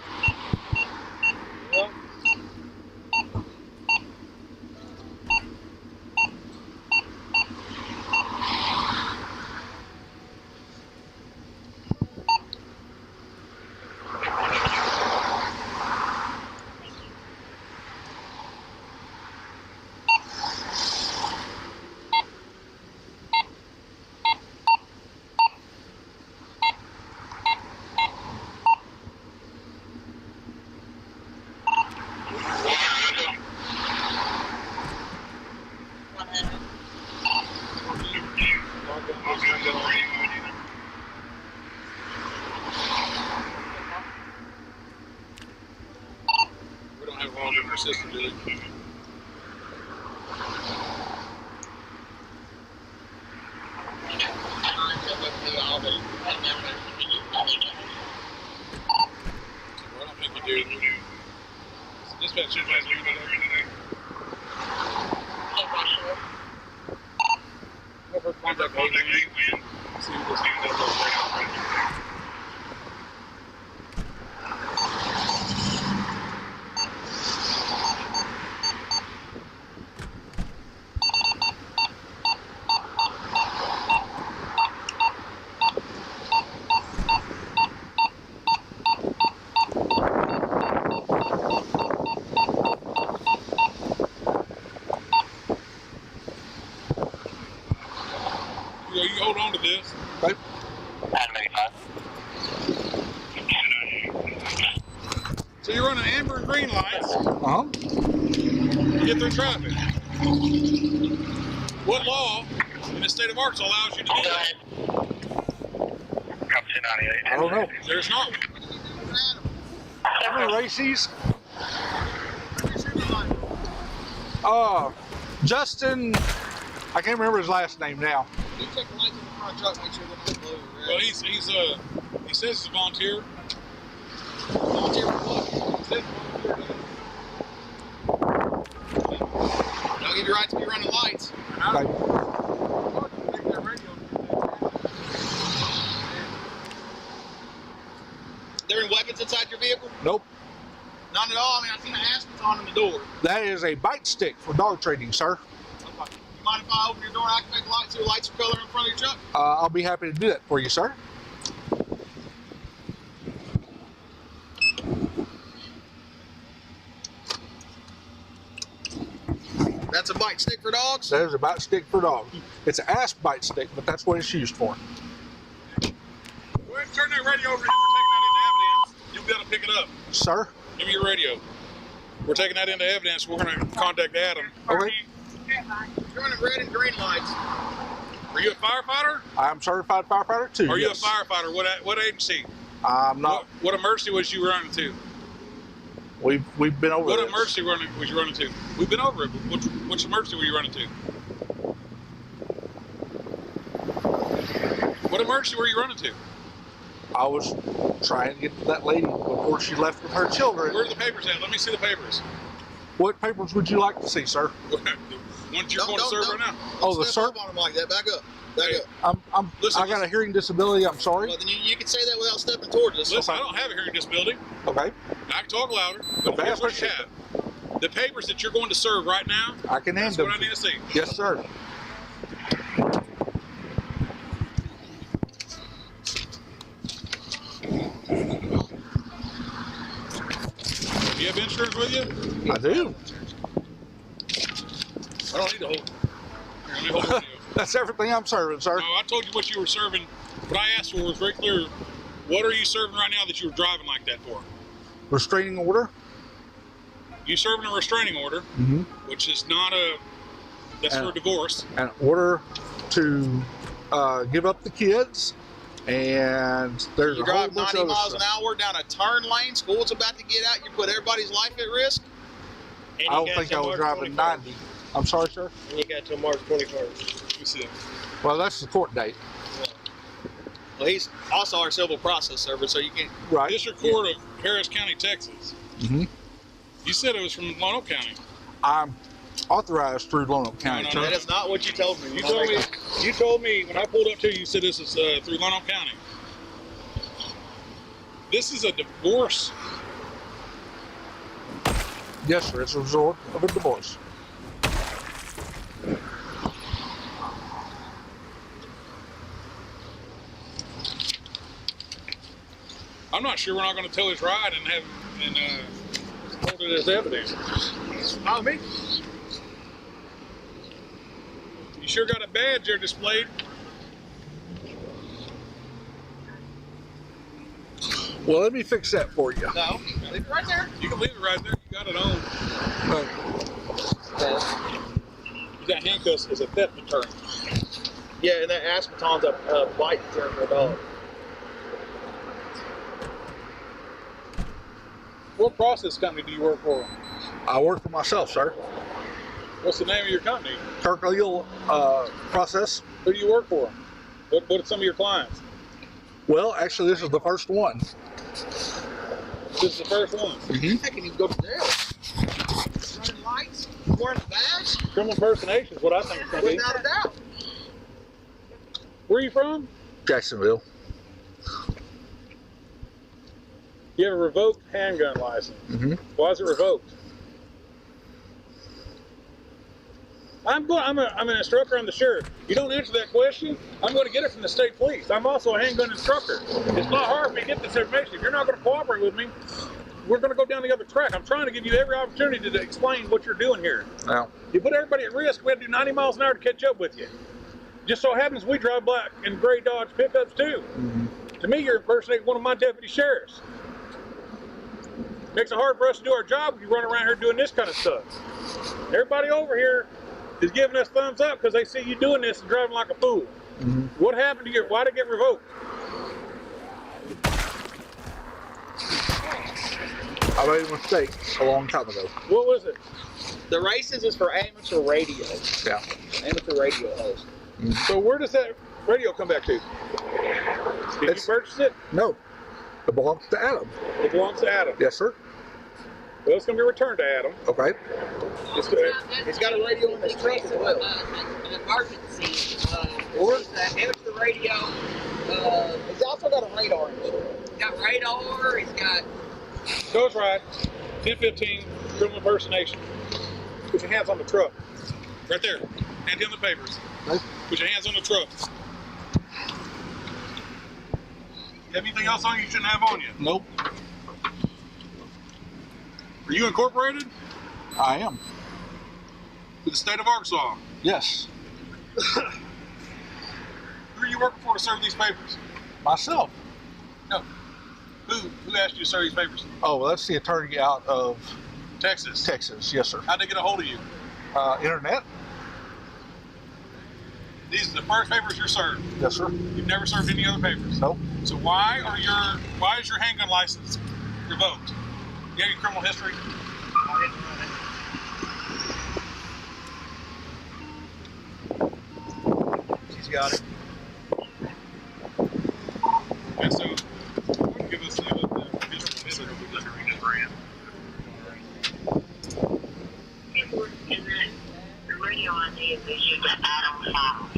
We don't have a long in our system, do we? Well, I don't think you do. Dispatch should have you today. Have her contact me. See who this is. You hold on to this. Right. So you're running amber and green lights Uh-huh. to get through traffic. What law in the state of Arkansas allows you to do that? I don't know. There's not one. Races. Justin, I can't remember his last name now. You check the lights in the front truck, make sure they're blue or red. Well, he says he's a volunteer. Volunteer for what? He says volunteer. I'll give you right to be running lights. Okay. There any weapons inside your vehicle? Nope. None at all. I mean, I seen an Aspen's on the door. That is a bite stick for dog trading, sir. Okay. You mind if I open your door and activate the lights so the lights are colored in front of your truck? I'll be happy to do that for you, sir. bite stick for dogs? That is a bite stick for dogs. It's an ass bite stick, but that's what it's used for. Go ahead and turn that radio over here. We're taking that into evidence. You'll be able to pick it up. Sir? Give me your radio. We're taking that into evidence. We're going to contact Adam. Okay. You're running red and green lights. Are you a firefighter? I'm certified firefighter too. Are you yes. a firefighter? What agency? I'm not. What emergency was you running to? We've been over What this. emergency was you running to? We've been over it. Which emergency were you running to? What emergency were you running to? I was trying to get to that lady before she left with her children. Where are the papers at? Let me see the papers. What papers would you like to see, sir? The ones you're going to serve right now. Oh, the Step sir? up on him like that. Back up. Back up. Listen, I got a hearing disability. I'm sorry. Well, then you can say that without stepping towards us. Listen, I don't have a hearing disability. Okay. I can talk louder. But Okay, here's what you appreciate have. The papers that you're going to serve right now, I can hand that's them. what I need to see. Yes, sir. Do you have insurance with you? I do. I don't need to hold it. Here, let me hold it. That's everything I'm serving, sir. No, I told you what you were serving. What I asked for was very clear. What are you serving right now that you were driving like that for? Restraining order. You serving a restraining order, which is not a. That's for divorce. An order to give up the kids, and there's You a whole drive bunch 90 of other miles an stuff. hour down a turn lane. School's about to get out. You put everybody's life at risk. I don't think I was driving 90. I'm sorry, sir. And you got till March 21st. Let me see. Well, that's the court date. Well, he's also our civil process server, so you can. Right. District Court of Harris County, Texas. Mm-hmm. You said it was from Lonoke County. I'm authorized through Lonoke County. No, That is not what you told me. You told me when I pulled up to you, you said this is through Lonoke County. This is a divorce. Yes, sir. It's a result of a divorce. I'm not sure we're not going to tell his ride and have hold it as evidence. Not me. You sure got a badge there displayed. Well, let me fix that for you. No, leave it right there. You can leave it right there. You got it on. You got handcuffs as a theft deterrent. Yeah, and that aspartame's a bite deterrent for a dog. What process company do you work for? I work for myself, sir. What's the name of your company? Kirk Legal Process. Who do you work for? What are some of your clients? Well, actually, this is the first one. This is the first one. You thinking you can go to jail? Running lights? Wearing a badge? Criminal impersonation is what I think it's going to be. Without a doubt. Where are you from? Jacksonville. You have a revoked handgun license. Why is it revoked? I'm an instructor. I'm the sheriff. You don't answer that question, I'm going to get it from the state police. I'm also a handgun instructor. It's not hard for me to get this information. If you're not going to cooperate with me, we're going to go down the other track. I'm trying to give you every opportunity to explain what you're doing here. Now, You put everybody at risk. We have to do 90 miles an hour to catch up with you. Just so happens we drive black and gray Dodge pickups too. To me, you're impersonating one of my deputy sheriffs. Makes it hard for us to do our job if you run around here doing this kind of stuff. Everybody over here is giving us thumbs up because they see you doing this and driving like a fool. What happened to you? Why did it get revoked? I made a mistake a long time ago. What was it? The races is for amateur radio. Yeah. Amateur radio host. So where does that radio come back to? Did you purchase it? No. It belongs to Adam. It belongs to Adam. Yes, sir. Well, it's going to be returned to Adam. Okay. He's got a radio in his truck as well. An emergency. Or the amateur radio. He's also got a radar in his truck. He's got radar. He's got. Ghost Ride, 1015, criminal impersonation. Put your hands on the truck. Right there. Hand him the papers. Put your hands on the truck. You have anything else on you shouldn't have on you? Nope. Are you incorporated? I am. With the state of Arkansas. Yes. Who are you working for to serve these papers? Myself. No. Who asked you to serve these papers? Oh, well, that's the attorney out of Texas. Texas. Yes, sir. How'd they get a hold of you? Internet. These are the first papers you're served. Yes, sir. You've never served any other papers. Nope. So why is your handgun license revoked? You have your criminal history? She's got it. And so, give us the history. The radio on the issued to Adam House.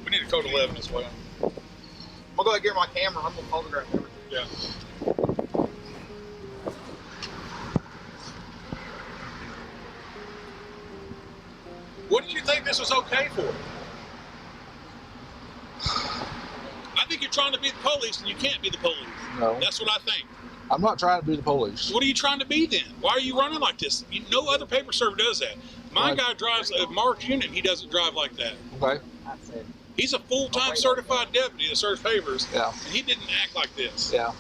We need a code 11 as well. I'm gonna go ahead and get my camera. I'm gonna photograph everything. Yeah. What did you think this was okay for? I think you're trying to be the police and you can't be the police. No. That's what I think. I'm not trying to be the police. What are you trying to be then? Why are you running like this? No other paper server does that. My guy drives a marked unit. He doesn't drive like that. Okay. He's a full-time certified deputy that serves papers. Yeah. And he didn't act like this. Yeah.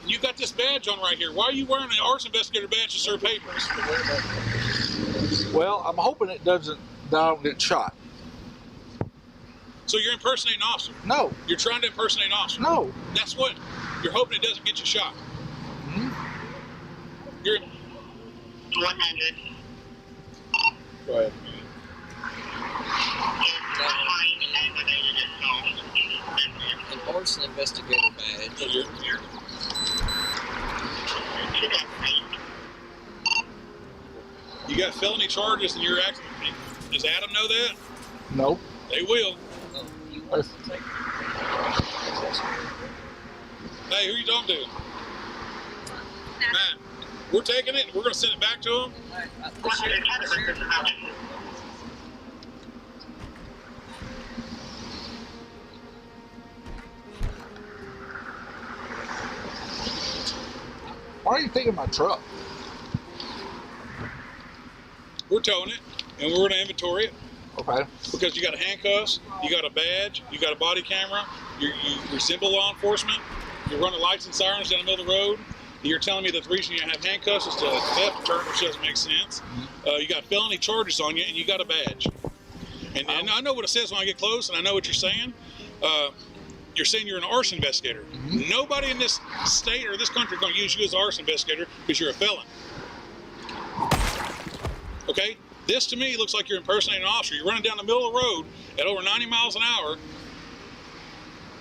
And you got this badge on right here. Why are you wearing an arson investigator badge to serve papers? Well, I'm hoping it doesn't. That I don't get shot. So you're impersonating an officer? No. You're trying to impersonate an officer? No. That's what you're hoping it doesn't get you shot. Mm-hmm. You're 100. Go ahead. An arson investigator badge. You got felony charges and you're acting. Does Adam know that? No. They will. Hey, who are you talking to? Matt, we're taking it and we're going to send it back to him. Why are you taking my truck? We're towing it and we're going to inventory it. Okay. Because you got handcuffs, you got a badge, you got a body camera, you resemble law enforcement, you're running lights and sirens down the middle of the road, and you're telling me that the reason you have handcuffs is to theft deterrent, which doesn't make sense. You got felony charges on you, and you got a badge. And I know what it says when I get close, and I know what you're saying. You're saying you're an arson investigator. Mm-hmm. Nobody in this state or this country is going to use you as an arson investigator because you're a felon. Okay? This to me looks like you're impersonating an officer. You're running down the middle of the road at over 90 miles an hour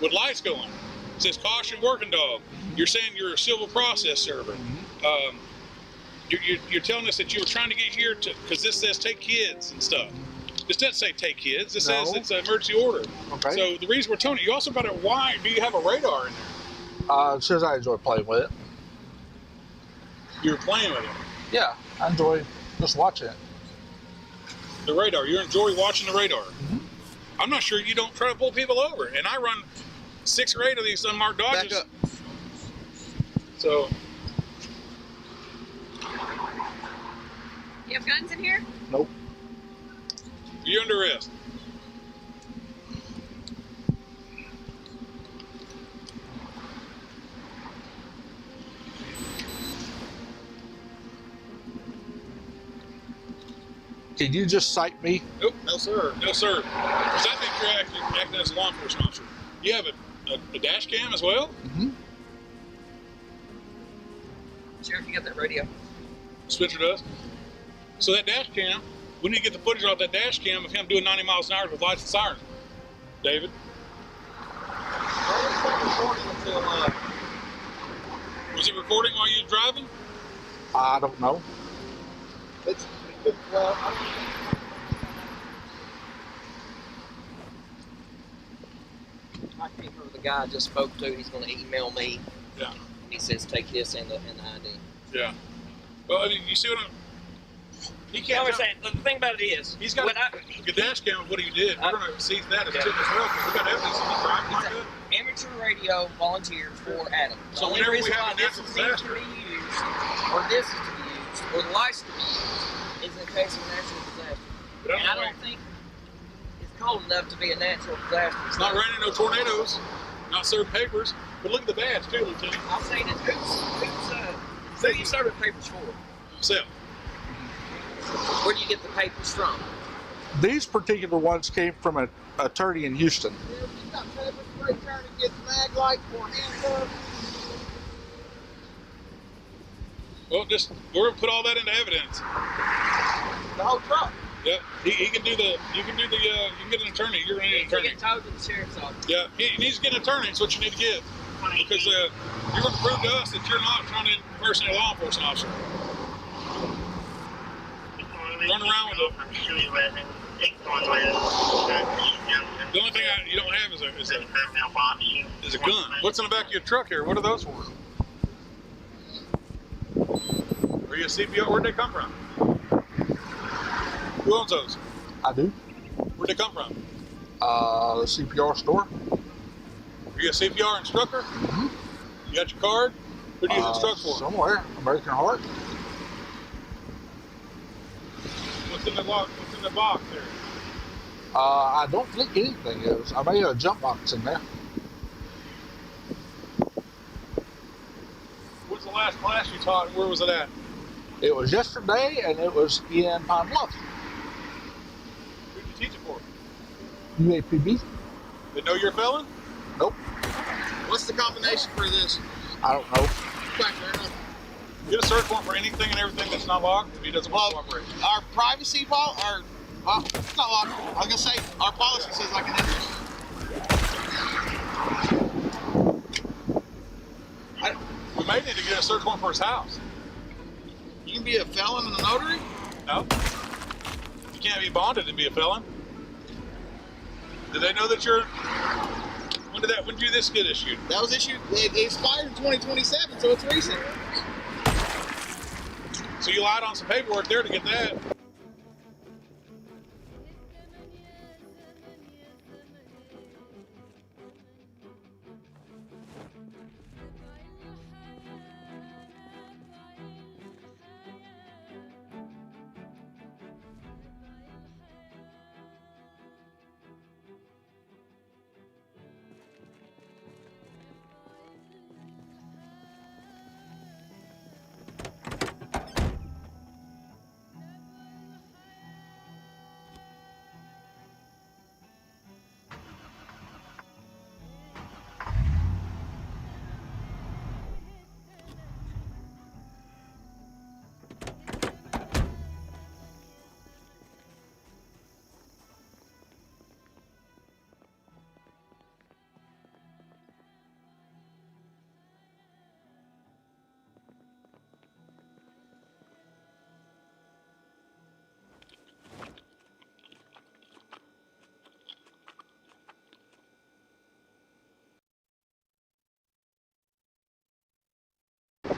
with lights going. It says caution working dog. You're saying you're a civil process server. You're telling us that you were trying to get here because this says take kids and stuff. This doesn't say take kids. This says it's an emergency order. Okay. So the reason we're telling you also got a why do you have a radar in there? It says I enjoy playing with it. You're playing with it? Yeah, I enjoy just watching it. The radar. You enjoy watching the radar. Mm-hmm. I'm not sure you don't try to pull people over. And I run 6 or 8 of these unmarked Dodges. Back up. So. You have guns in here? Nope. You're under arrest. Can you just cite me? Nope. No, sir. No, sir. Because I think you're acting as a law enforcement officer. You have a dash cam as well? Mm-hmm. Sheriff, you got that radio? Switcher does. So that dash cam, we need to get the footage off that dash cam of him doing 90 miles an hour with lights and sirens. David? Was it recording while you were driving? I don't know. I can't remember the guy I just spoke to. He's going to email me. Yeah. He says take this and the ID. Yeah. Well, I mean, you see what I'm... He can't... The thing about it is... He's got a dash cam of what he did. We're going to seize that as well because we got evidence of him driving like that. amateur radio volunteer for Adam. The So only whenever we reason have why a this natural needs to disaster, be used, or this is to be used, or the lights to be used, is in case of a natural disaster. But And I don't think it's cold enough to be a natural disaster. it's not raining no tornadoes, not serving papers. But look at the badge too, Lieutenant. I'm saying it. Who you serving papers for? Myself. Where do you get the papers from? These particular ones came from an attorney in Houston. You got papers for trying to get mag light for handcuffs. Well, we're gonna put all that into evidence. The whole truck. Yep. He can do the. You can get an attorney. You're gonna need an attorney. Get towed to the sheriff's office. Yeah. He needs to get an attorney. That's what you need to get. Because you're going to prove to us that you're not trying to impersonate a law enforcement officer. Run around with the only thing you don't have is a gun. What's in the back of your truck here? What are those for? Are you a CPR? Where'd they come from? Who owns those? I do. Where'd they come from? The CPR store. Are you a CPR instructor? Mm-hmm. You got your card? Who do you instruct for? Somewhere. American Heart. What's in the box there? I don't think anything is. I may have a jump box in there. What's the last class you taught and where was it at? It was yesterday and it was in Pine Bluff. Who did you teach it for? UAPB. They know you're a felon? Nope. What's the combination for this? I don't know. Quite fair enough. Get a search warrant for anything and everything that's not locked if he doesn't cooperate. Our privacy policy, it's not locked. I was gonna say our policy says I can enter. We may need to get a search warrant for his house. You can be a felon and a notary? No. You can't be bonded and be a felon. Did they know that you're... When did this get issued? That was issued, it expired in 2027, so it's recent. So you lied on some paperwork there to get that.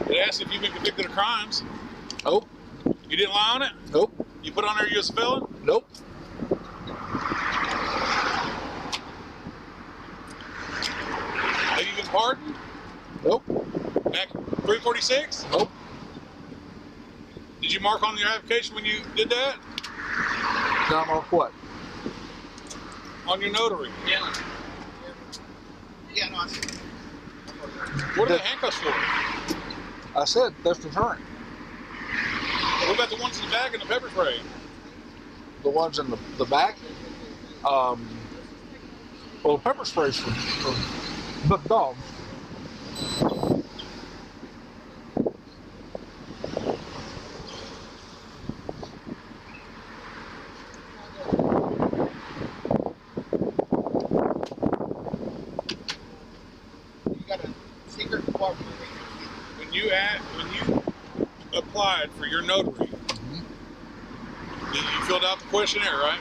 It asks if you've been convicted of crimes. Nope. You didn't lie on it? Nope. You put on there you was a felon? Nope. Have you been pardoned? Nope. Back 346? Nope. Did you mark on your application when you did that? Not mark what? On your notary? Yeah. Yeah, no, I see. What are the handcuffs for? I said that's deterrent. What about the ones in the back and the pepper spray? The ones in the back? Well, pepper sprays for the dogs. You got a secret department. When you applied for your notary, you filled out the questionnaire, right?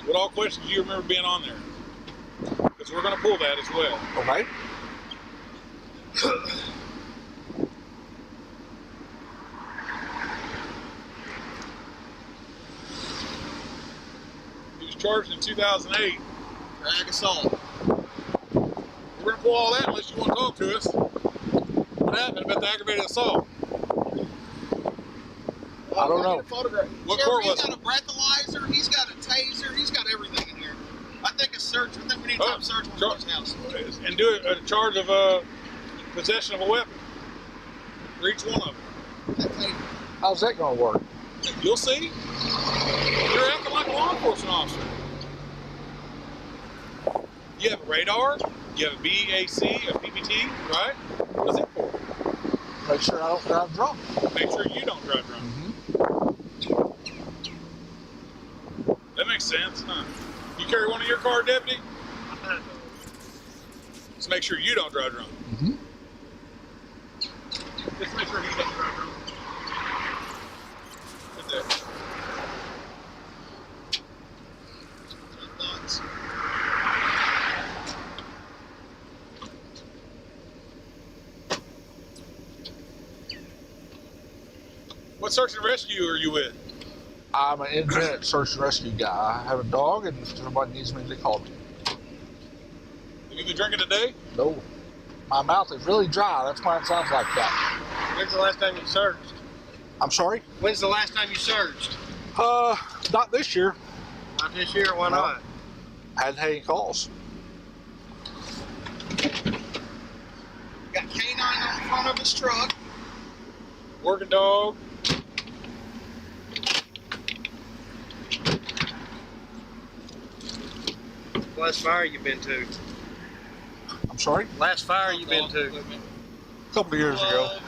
What all questions do you remember being on there? Because we're going to pull that as well. Okay. He was charged in 2008. Drag assault. We're gonna pull all that unless you want to talk to us. What happened about the aggravated assault? I don't know. What court was He's got it? a breathalyzer, he's got a taser, he's got everything in here. I think a search, I think we need to have a search on his house. And do a charge of possession of a weapon for each one of them. How's that going to work? You'll see. You're acting like a law enforcement officer. You have a radar, you have a BAC, a PPT, right? What's it for? Make sure I don't drive drunk. Make sure you don't drive drunk. That makes sense, huh? You carry one in your car, deputy? Just make sure you don't drive drunk. Just make sure he doesn't drive drunk. Right there. What search and rescue are you with? I'm an independent search and rescue guy. I have a dog, and if somebody needs me, they call me. Have you been drinking today? No. My mouth is really dry. That's why it sounds like that. When's the last time you searched? I'm sorry? When's the last time you searched? Not this year. Not this year, why not? I hadn't had any calls. Got canine on the front of his truck. Working dog. Last fire you been to? I'm sorry? Last fire you been to? A couple of years ago.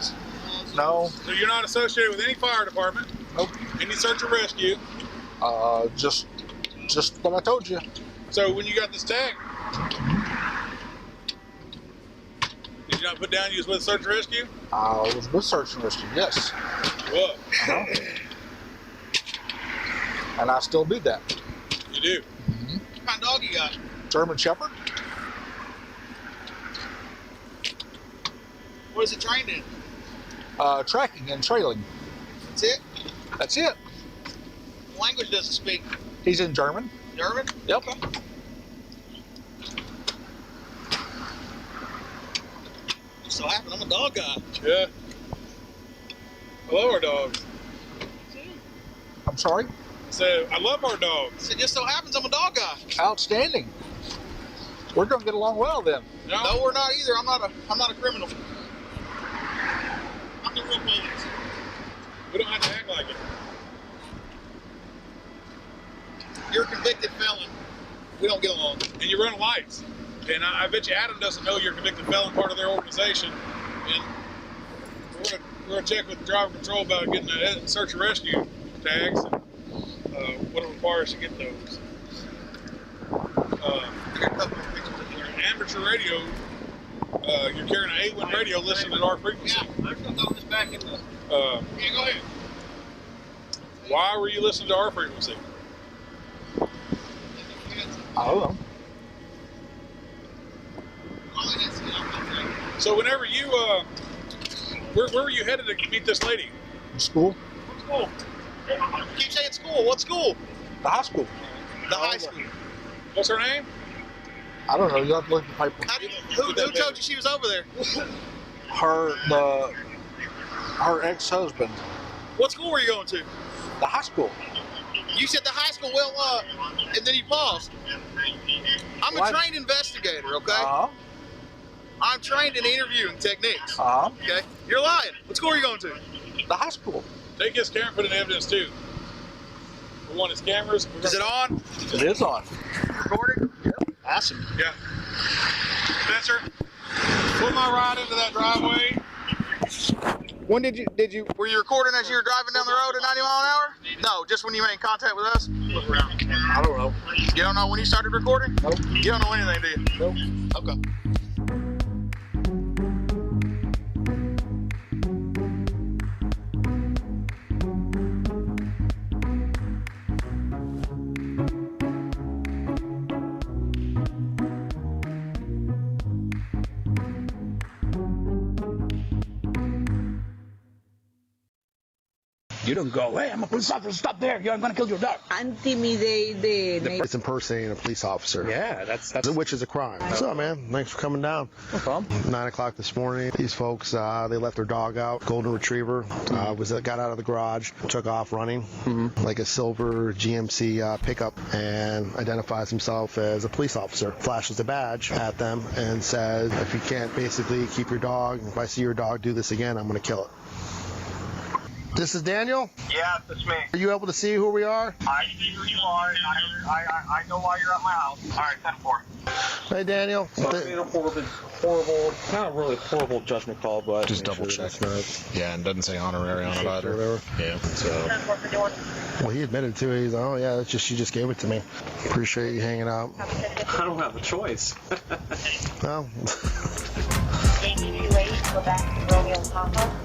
No. So you're not associated with any fire department? Nope. Any search and rescue? Just what I told you. So when you got this tag, did you not put down you was with search and rescue? I was with search and rescue, yes. What? And I still do that. You do? What kind of dog you got? German Shepherd. What is it trained in? Tracking and trailing. That's it? That's it. What language does it speak? He's in German. German? Yep. Okay. Just so happen I'm a dog guy. Yeah. I love our dogs. I'm sorry? So I love our dogs. It just so happens I'm a dog guy. Outstanding. We're gonna get along well then. No, we're not either. I'm not a criminal. I'm the real police. We don't have to act like it. You're a convicted felon. We don't get along. And you run lights. And I bet you Adam doesn't know you're a convicted felon, part of their organization. And we're gonna check with driver control about getting the search and rescue tags and what it requires to get those. Amateur radio. You're carrying an A1 radio listening at our frequency. Yeah, I'm just gonna throw this back in the. Yeah, go ahead. Why were you listening to our frequency? I don't know. So whenever you, where were you headed to meet this lady? School. What school? You keep saying school. What school? The high school. The high school. What's her name? I don't know. You have to look at the paper. Who told you she was over there? Her ex-husband. What school were you going to? The high school. You said the high school. Well, and then you paused. I'm a trained investigator. Okay. I'm trained in interviewing techniques. Okay. You're lying. What school are you going to? The high school. Take his camera, put in evidence too. We want his cameras. Is it on? It is on. Recording? Yep. Awesome. Yeah. Spencer, put my ride into that driveway. When did you were you recording as you were driving down the road at 90 miles an hour? No, just when you made contact with us? Look around. I don't know. You don't know when you started recording? Nope. You don't know anything, do you? Nope. Okay. You don't go, hey, I'm a police officer, stop there, I'm going to kill your dog. Intimidate the neighbor. It's impersonating a police officer. Yeah, that's which is a crime. What's up, man? Thanks for coming down. No problem. 9 o'clock this morning. These folks, they left their dog out, golden retriever. Got out of the garage, took off running, like a silver GMC pickup, and identifies himself as a police officer. Flashes a badge at them and says, if you can't basically keep your dog, if I see your dog do this again, I'm going to kill it. This is Daniel? Yeah, it's me. Are you able to see who we are? I see who you are, and I know why you're at my house. All right, 10-4. Hey, Daniel. So I made a horrible, not really horrible judgment call, but just double check. Yeah, and doesn't say honorary on it either. Yeah. So. Well, he admitted to it. He's like, oh yeah, it's just you just gave it to me. Appreciate you hanging out. I don't have a choice. Well. Go back to Romeo and Papa.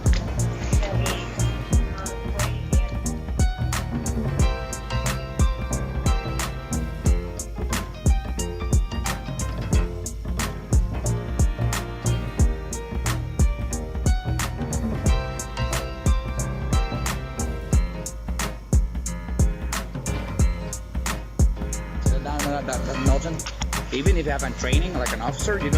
Milton, even if you have a training like an officer, you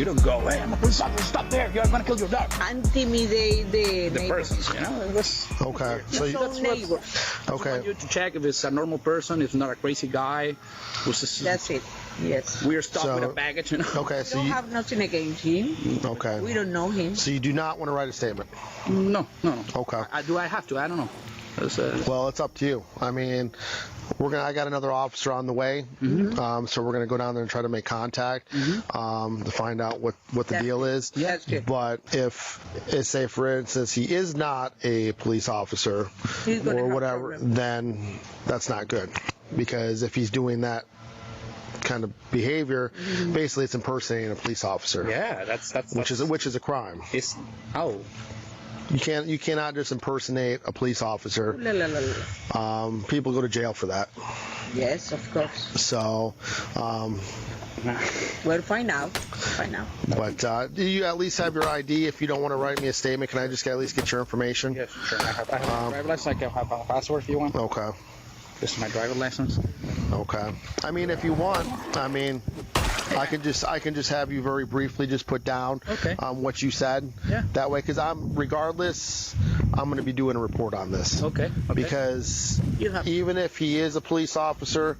don't go, hey, I'm a police officer, stop there, I'm going to kill your dog. Intimidate the persons, you know. Okay. So that's neighbor. Okay. I want you to check if it's a normal person, if not a crazy guy. That's it. Yes. We're stuck with a baggage, you know. Okay. So we don't have nothing against him. Okay. We don't know him. So you do not want to write a statement? No. Okay. Do I have to? I don't know. Well, it's up to you. I mean, I got another officer on the way, so we're gonna go down there and try to make contact to find out what the deal is. Yeah, that's good. But if, say for instance, he is not a police officer or whatever, then that's not good, because if he's doing that kind of behavior, basically it's impersonating a police officer. Yeah, that's which is a crime. You cannot just impersonate a police officer. People go to jail for that. Yes, of course. So, we'll find out. But do you at least have your ID? If you don't want to write me a statement, can I just at least get your information? Yes, sure. I have a driver's license. I can have a passport if you want. Okay. This is my driver's license. Okay. I mean, if you want, I can just have you very briefly just put down what you said. Yeah. That way, because I'm going to be doing a report on this. Okay. Because even if he is a police officer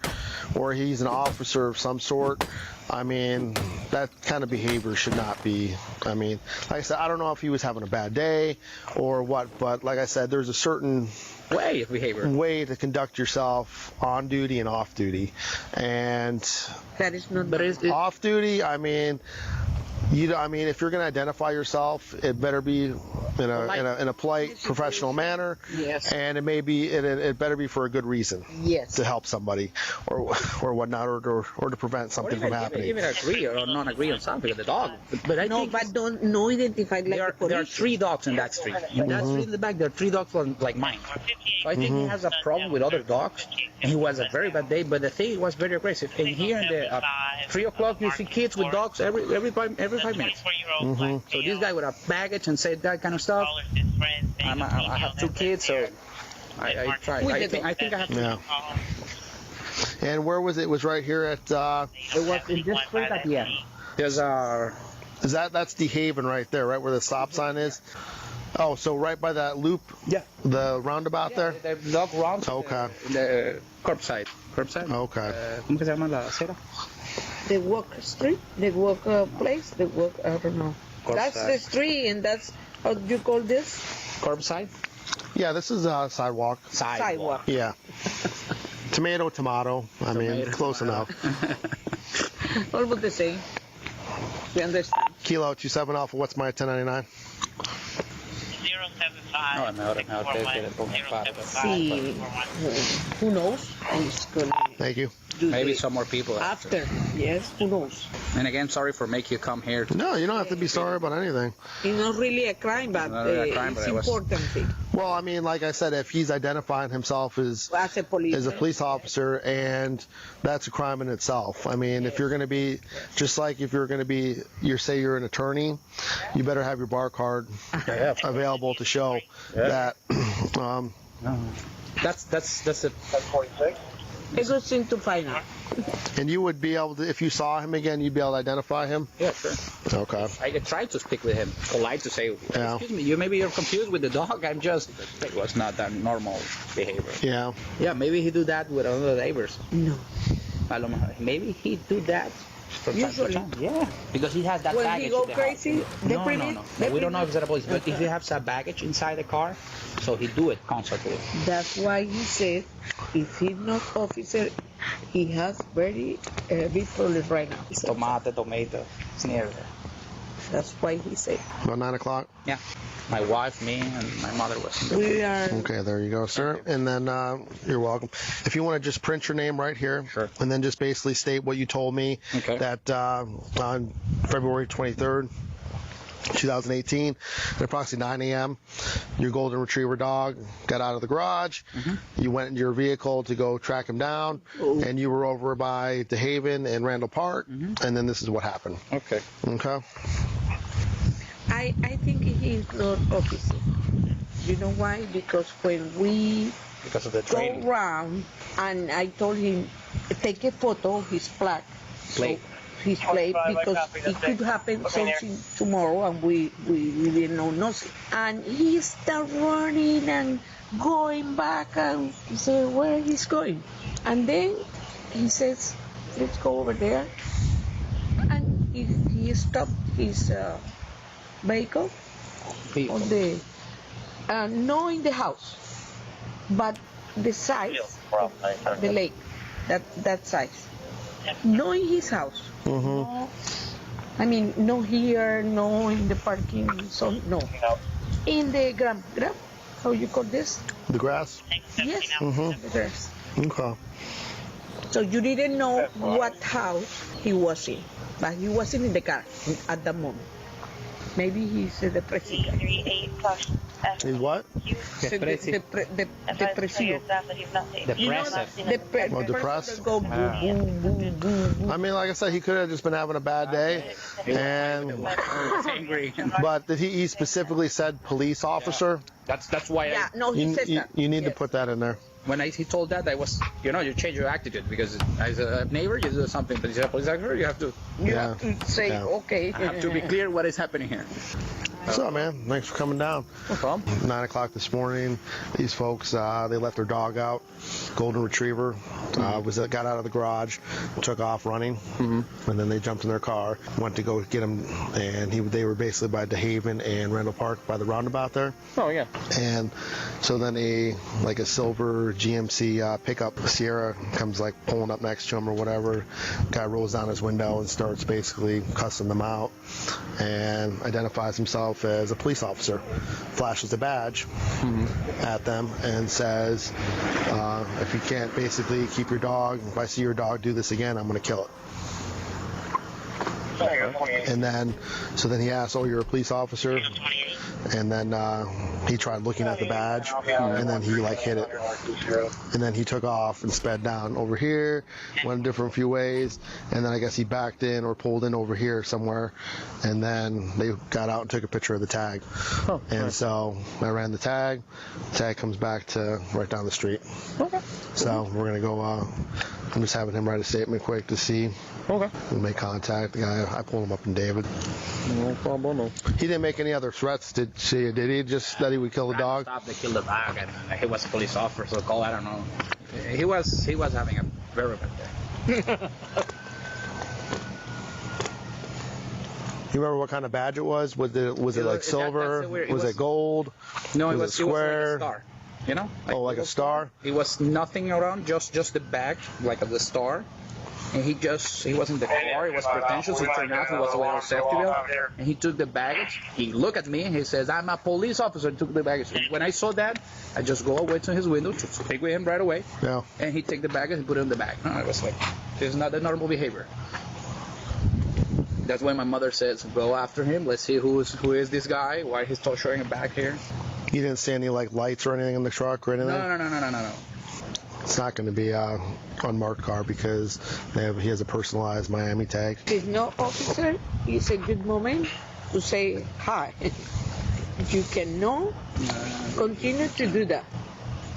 or he's an officer of some sort, I mean, that kind of behavior should not be. I mean, like I said, I don't know if he was having a bad day or what, but like I said, there's a certain way of behavior, way to conduct yourself on duty and off duty, and that is not. Off duty. I mean, if you're going to identify yourself, it better be in a polite, professional manner. Yes. And it better be for a good reason. Yes. To help somebody, or whatnot, or to prevent something from happening. Even agree or not agree on something with the dog. But I think don't identify like there are 3 dogs in that street. In that street in the back, there are 3 dogs like mine. So I think he has a problem with other dogs, and he was a very bad day. But the thing was very aggressive. And here in the 3 o'clock, you see kids with dogs every 5 minutes. So this guy with a baggage and said that kind of stuff. I have 2 kids, so I try. I think I have to. Yeah. And where was it? It was right here at. It was in this street at the end. There's that's DeHaven right there, right where the stop sign is. Oh, so right by that loop. Yeah. The roundabout there. The dog rounds. Okay. The curbside. Okay. ¿Cómo se llama la acera? The walk street, the walk place, the walk. I don't know. That's the street, and that's how you call this? Curbside. Yeah, this is a sidewalk. Sidewalk. Yeah. Tomato. I mean, close enough. Almost the same. We understand. Kilo 27 Alpha. What's my 1099? 075. See, who knows? Thank you. Maybe some more people after. Yes, who knows? And again, sorry for making you come here. No, you don't have to be sorry about anything. It's not really a crime, but it's important thing. Well, I mean, like I said, if he's identifying himself as a police officer, and that's a crime in itself. I mean, if you're going to be, just like if you're going to be, say you're an attorney, you better have your bar card available to show that No. That's a... 1046. It's a good thing to find out. And you would be able to, if you saw him again, you'd be able to identify him? Yeah, sure. Okay. I tried to speak with him, polite to say, excuse me, maybe you're confused with the dog. It was not that normal behavior. Yeah. Yeah, maybe he do that with other neighbors. No. Maybe he do that from time to Usually. time. Yeah, because he has that When baggage he go in the crazy, house. they No, bring no, it. no. They We don't bring know if it. it's a police, but if he has a baggage inside the car, so he do it constantly. That's why he said, if he's not officer, he has very big problems right now. Tomato, it's near there. That's why he said. About 9 o'clock? Yeah. My wife, me, and my mother was in there. We are. Okay, there you go, sir. And then you're welcome. If you want to just print your name right here, sure. And then just basically state what you told me that on February 23rd, 2018, at approximately 9 a.m., your golden retriever dog got out of the garage. You went into your vehicle to go track him down, and you were over by DeHaven and Randall Park, and then this is what happened. Okay. Okay. I think he's not officer. You know why? Because when we because of the go training. around, and I told him, take a photo of his plate. His plate, because it could happen something tomorrow, and we didn't know nothing. And he started running and going back, and he said, where he's going? And then he says, let's go over there. And he stopped his vehicle on the not in the house, but the size of the lake, that size, not in his house. No, I mean, no here, no in the parking zone, no, in the grab, how you call this? The grass? Yes, the grass. Okay. So you didn't know what house he was in, but he wasn't in the car at that moment. Maybe he's the president. He's what? The president. Depressed? Go boom, boom, boom, boom. I mean, like I said, he could have just been having a bad day, and angry. But did he specifically said police officer? That's why. Yeah, no, he said that. You need to put that in there. When he told that, I was, you change your attitude, because as a neighbor, you do something, but as a police officer, you have to say, okay. I have to be clear what is happening here. What's up, man? Thanks for coming down. No problem. 9 o'clock this morning, these folks, they let their dog out, golden retriever, got out of the garage, took off running, and then they jumped in their car, went to go get him, and they were basically by DeHaven and Randall Park by the roundabout there. Oh, yeah. And so then a silver GMC pickup Sierra comes like pulling up next to him or whatever. Guy rolls down his window and starts basically cussing them out and identifies himself as a police officer, flashes a badge at them and says, if you can't basically keep your dog, if I see your dog do this again, I'm going to kill it. And then, so then he asked, oh, you're a police officer? And then he tried looking at the badge, and then he hit it. And then he took off and sped down over here, went a different few ways, and then I guess he backed in or pulled in over here somewhere, and then they got out and took a picture of the tag. And so I ran the tag comes back to right down the street. Okay. So we're going to go, I'm just having him write a statement quick to see. Okay. We'll make contact. The guy, I pulled him up in David. No problem. He didn't make any other threats, did he? Just that he would kill the dog? Stop to kill the dog, and he was a police officer, so I don't know. He was having a very bad day. You remember what kind of badge it was? Was it like silver? Was it gold? No, was it square? It was like a star. Like a star? It was nothing around, just the badge, like the star. And he was in the car, he was pretentious, he turned out he was wearing a safety belt, and he took the baggage, he looked at me, and he says, I'm a police officer, and took the baggage. And when I saw that, I just go away to his window to speak with him right away, and he take the baggage and put it in the bag. I was like, this is not the normal behavior. That's when my mother says, go after him, let's see who is this guy, why he's still showing a bag here. You didn't see any lights or anything in the truck or anything? No. It's not going to be a unmarked car because he has a personalized Miami tag. There's no officer. It's a good moment to say hi. If you cannot, continue to do that.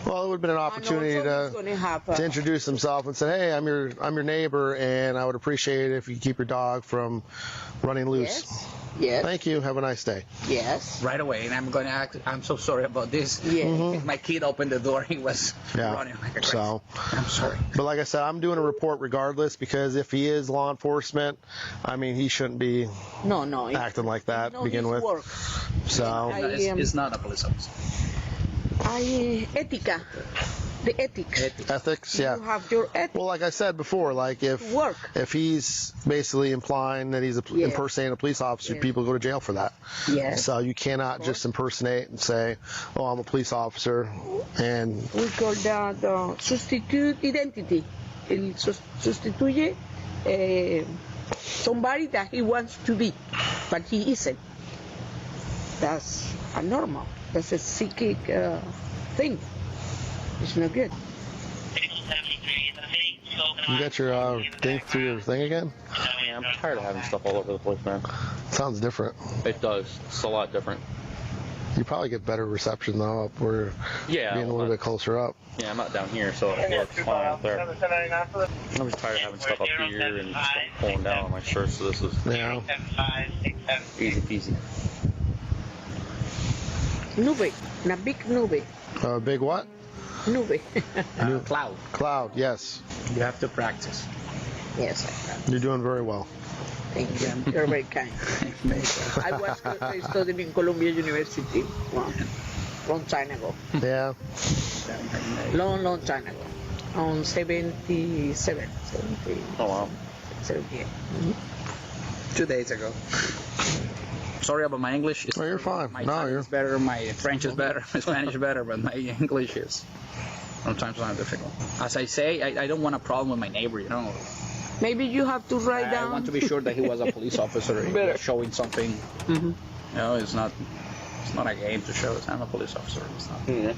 Well, it would have been an opportunity to introduce himself and say, "Hey, I'm your neighbor, and I would appreciate it if you keep your dog from running loose." Yes. Thank you. Have a nice day. Yes. Right away, and I'm going to ask. I'm so sorry about this. Yeah. My kid opened the door. He was running like a crazy. So, I'm sorry. But like I said, I'm doing a report regardless because if he is law enforcement, I mean, he shouldn't be acting like that to begin with. Work. So It's not a police officer. Ética. The ethics. Ethics, yeah. You have your ethics. Well, like I said before, like if he's basically implying that he's impersonating a police officer, people go to jail for that. Yes. So you cannot just impersonate and say, "Oh, I'm a police officer," and we call that substitute identity. El sustituye somebody that he wants to be, but he isn't. That's abnormal. That's a psychic thing. It's not good. you got your thing through your thing again? Yeah, I'm tired of having stuff all over the place, man. Sounds different. It does. It's a lot different. You probably get better reception though up where being a little bit closer up. Yeah, I'm not down here, so it works fine up there. I'm just tired of having stuff up here and stuff pulling down on my shirt, so this is easy peasy. Nube, una big nube. Big what? Nube. Cloud. Cloud, yes. You have to practice. Yes, You're doing very well. thank you. You're very kind. I was studying in Columbia University long time ago. Yeah. Long time ago. On 77. Oh, wow. 78. 2 days ago. Sorry about my English. Oh, you're fine. My Italian is better, my French is better, my Spanish is better, but my English is sometimes not difficult. As I say, I don't want a problem with my neighbor, you know. Maybe you have to write down. I want to be sure that he was a police officer. He was showing something. Mm-hmm. You know, it's not a game to show that I'm a police officer. It's not. Yeah.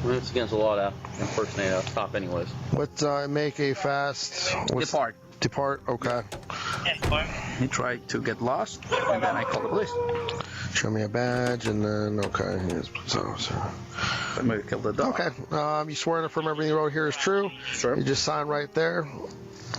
Well, it's against the law to impersonate a cop anyways. What make a fast... Depart. Depart, okay. He tried to get lost, and then I called the police. Show me a badge, and then, okay, here's police officer. Let me kill the dog. Okay, you swear to affirm everything you wrote here is true? Sure. You just sign right there.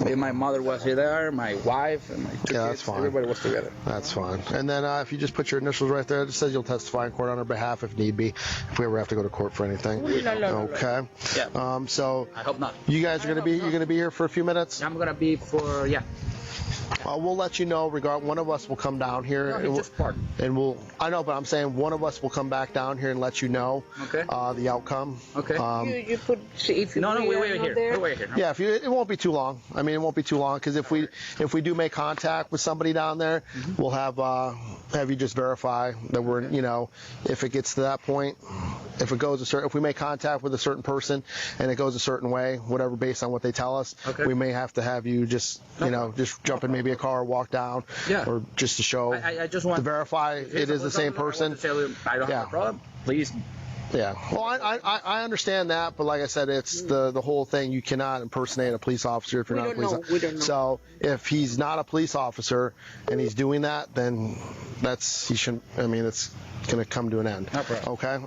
And my mother was there, my wife, and my two kids. That's fine. Everybody was together. That's fine. And then if you just put your initials right there, it just says you'll testify in court on our behalf if need be, if we ever have to go to court for anything. Okay. Yeah. So I hope not. you guys are gonna be here for a few minutes? I'm gonna be for We'll let you know. One of us will come down here. No, just parked. And we'll. I know, but I'm saying one of us will come back down here and let you know. Okay. The outcome. Okay. You put. If you we wait here. There. We wait here. No. Yeah, it won't be too long. I mean, it won't be too long because if we do make contact with somebody down there, we'll have you just verify that we're, if it gets to that point, if we make contact with a certain person and it goes a certain way, whatever based on what they tell us, we may have to have you just just jump in maybe a car, walk down, or just to show. I just want to verify it is the same person. I tell you, I don't have a problem. Please. Yeah. Well, I understand that, but like I said, it's the whole thing. You cannot impersonate a police officer if you're not a police officer. We don't know. So if he's not a police officer and he's doing that, then he shouldn't. I mean, it's going to come to an end. No problem. Okay.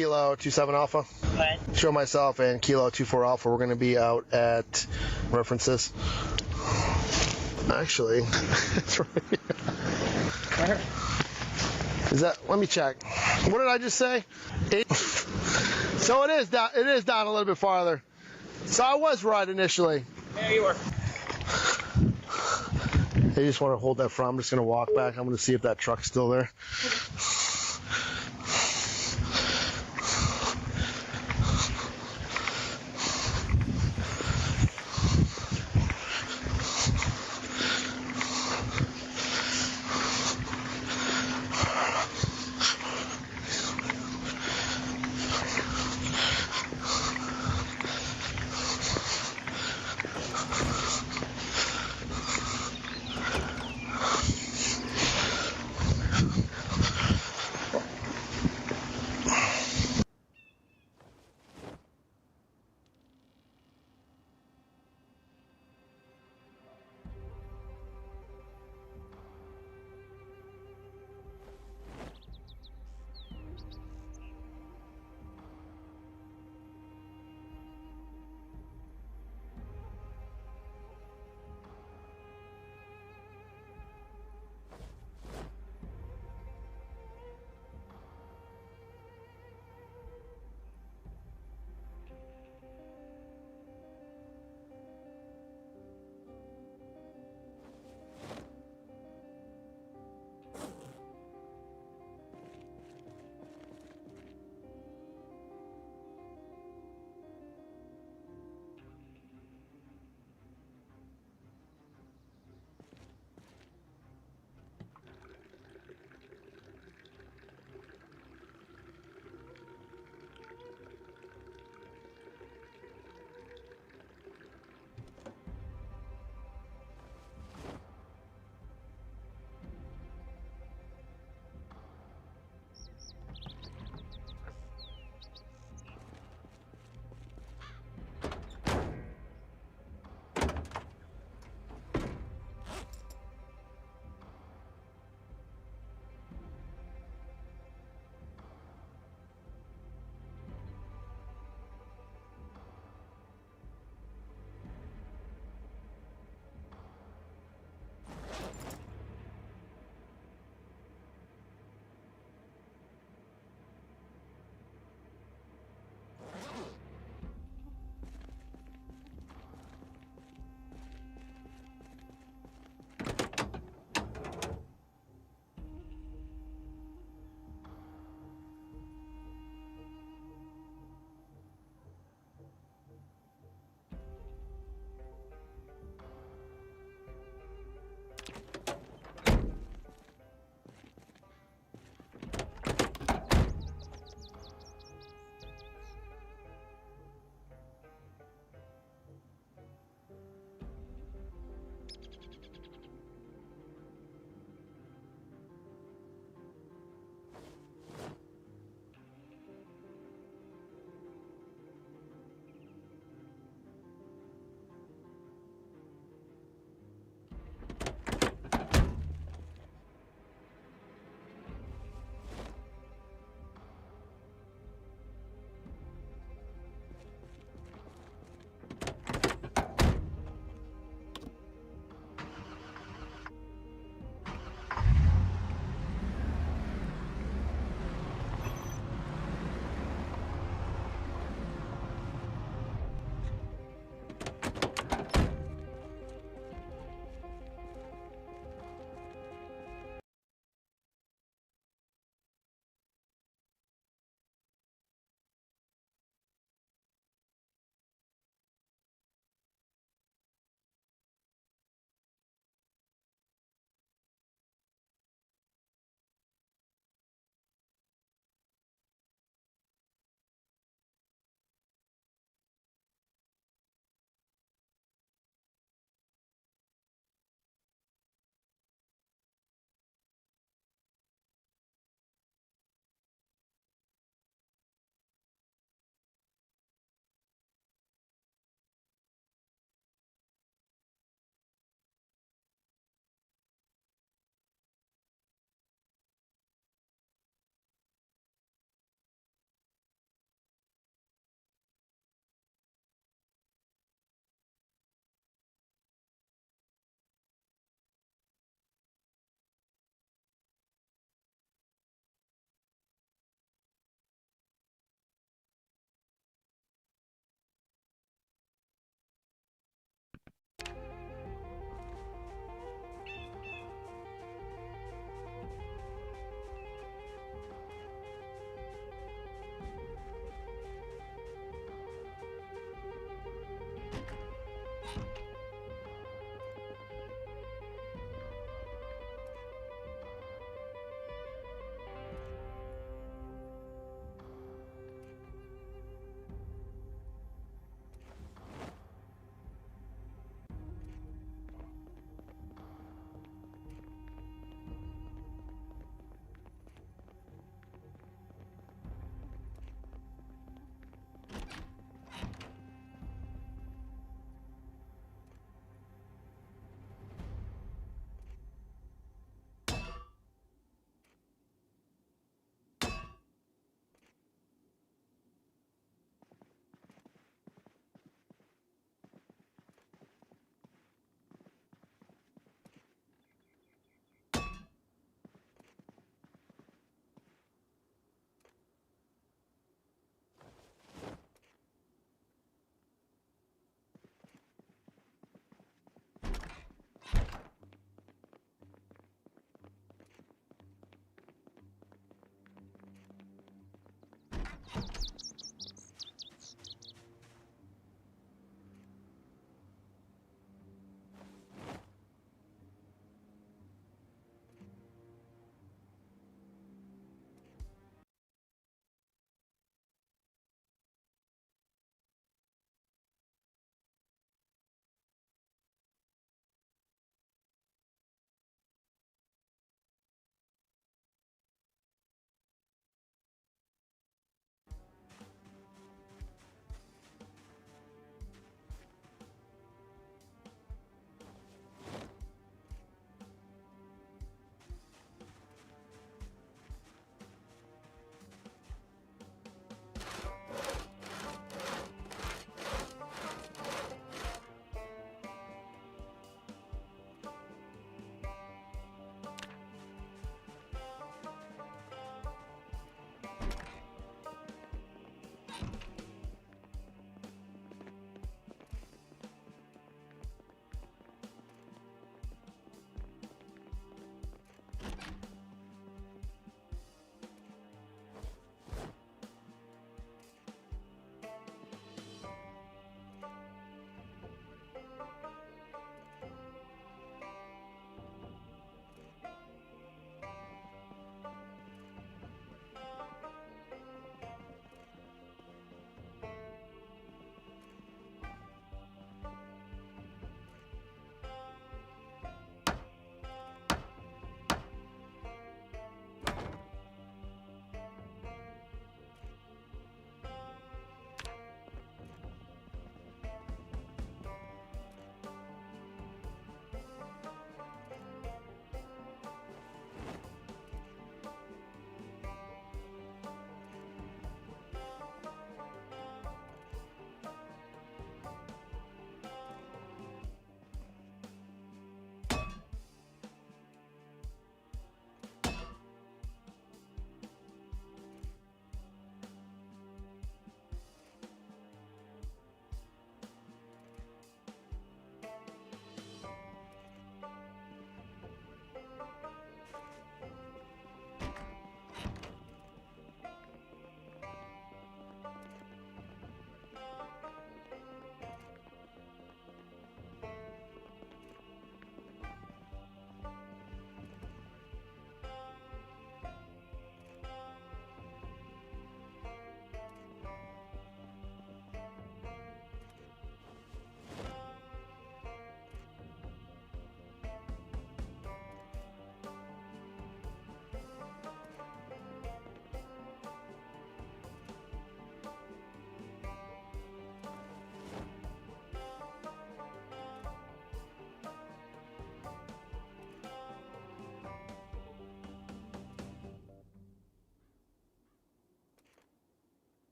Kilo 27 Alpha. Show myself and Kilo 24 Alpha. We're going to be out at references. Actually, it's right here. Is that? Let me check. What did I just say? 8. So it is down. It is down a little bit farther. So I was right initially. Yeah, you were. I just want to hold that front. I'm just going to walk back. I'm going to see if that truck's still there.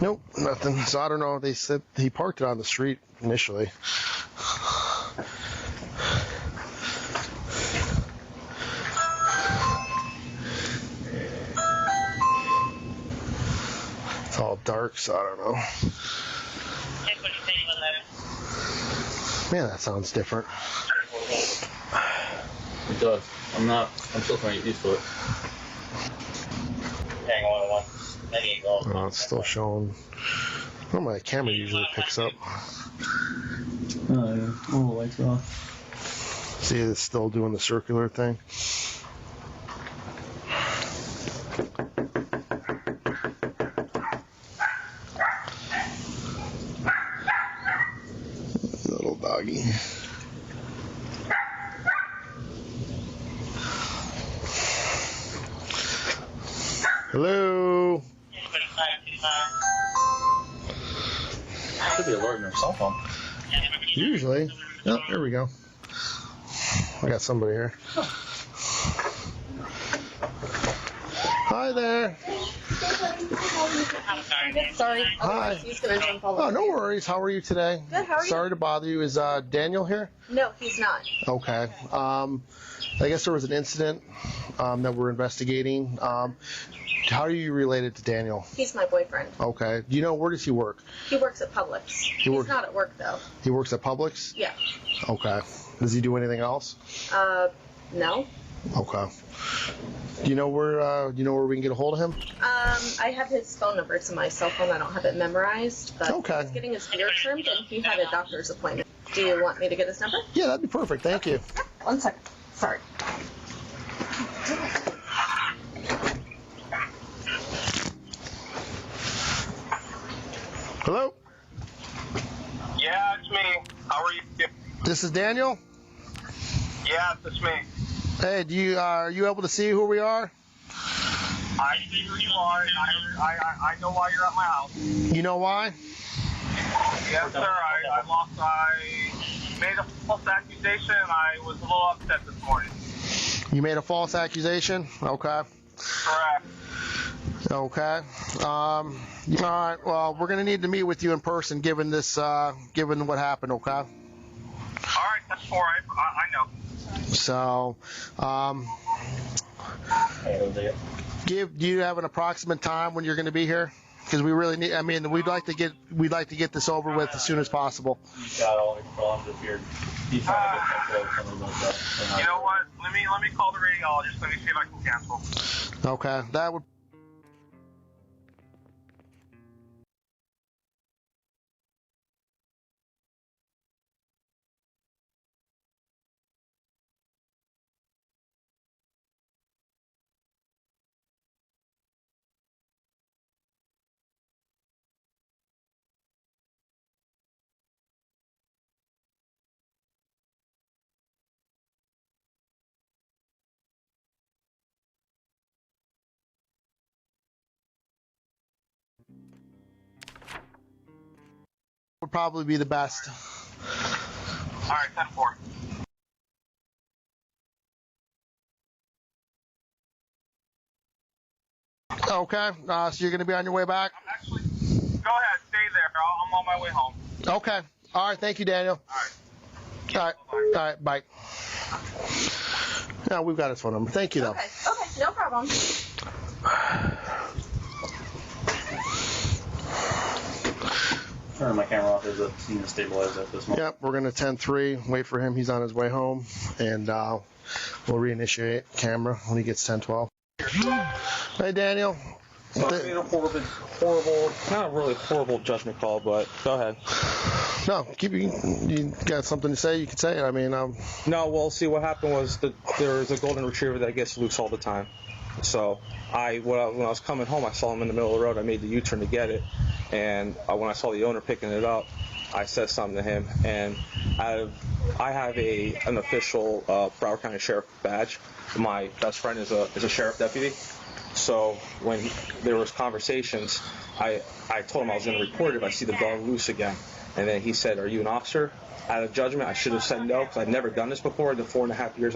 Nope, nothing. So I don't know. They said he parked it on the street initially. It's all dark, so I don't know. Man, that sounds different. It does. I'm still trying to get used to it. Oh, it's still showing. Oh, my camera usually picks up. Oh, yeah. Oh, the lights are off. See, it's still doing the circular thing. Little doggy. Hello. Should be alerting her cell phone. Usually. Oh, there we go. I got somebody here. Hi there. Sorry. Hi. Oh, no worries. How are you today? Good, how are you? Sorry to bother you. Is Daniel here? No, he's not. Okay. I guess there was an incident that we're investigating. How are you related to Daniel? He's my boyfriend. Okay. Do you know, where does he work? He works at Publix. He's not at work though. He works at Publix? Yeah. Okay. Does he do anything else? No. Okay. Do you know where we can get a hold of him? I have his phone number to my cell phone. I don't have it memorized, but Okay. he's getting his hair trimmed and he had a doctor's appointment. Do you want me to get his number? Yeah, that'd be perfect. Thank you. 1 second. Sorry. Hello? Yeah, it's me. How are you? This is Daniel? Yeah, it's me. Hey, are you able to see who we are? I see who you are, and I know why you're at my house. You know why? Yes, sir. I made a false accusation, and I was a little upset this morning. You made a false accusation? Okay. Correct. Okay. All right. Well, we're gonna need to meet with you in person, given what happened. Okay. All right, that's all right. I know. So, do you have an approximate time when you're going to be here? Because we really need. I mean, we'd like to get this over with as soon as possible. He's got all his problems if you're. He's trying to get some clothes, something like that. You know what? Let me call the radiologist. Let me see if I can cancel. Okay. That would. Would probably be the best. All right, 10-4. Okay. So you're going to be on your way back? Actually, go ahead. Stay there. I'm on my way home. Okay. All right. Thank you, Daniel. All right. All right. Bye. No, we've got his phone number. Thank you, though. Okay, no problem. Turning my camera off as a scene to stabilize at this moment. Yep, we're going to 10-3, wait for him. He's on his way home, and we'll reinitiate camera when he gets 10-12. Hey, Daniel. So I made a horrible, not really horrible judgment call, but go ahead. No, you got something to say, you can say it. I mean, No, well, see, what happened was that there's a golden retriever that gets loose all the time. So when I was coming home, I saw him in the middle of the road. I made the U-turn to get it, and when I saw the owner picking it up, I said something to him, and I have an official Broward County Sheriff badge. My best friend is a sheriff deputy. So when there was conversations, I told him I was going to report it if I see the dog loose again. And then he said, "Are you an officer?" Out of judgment, I should have said no, because I'd never done this before in the 4.5 years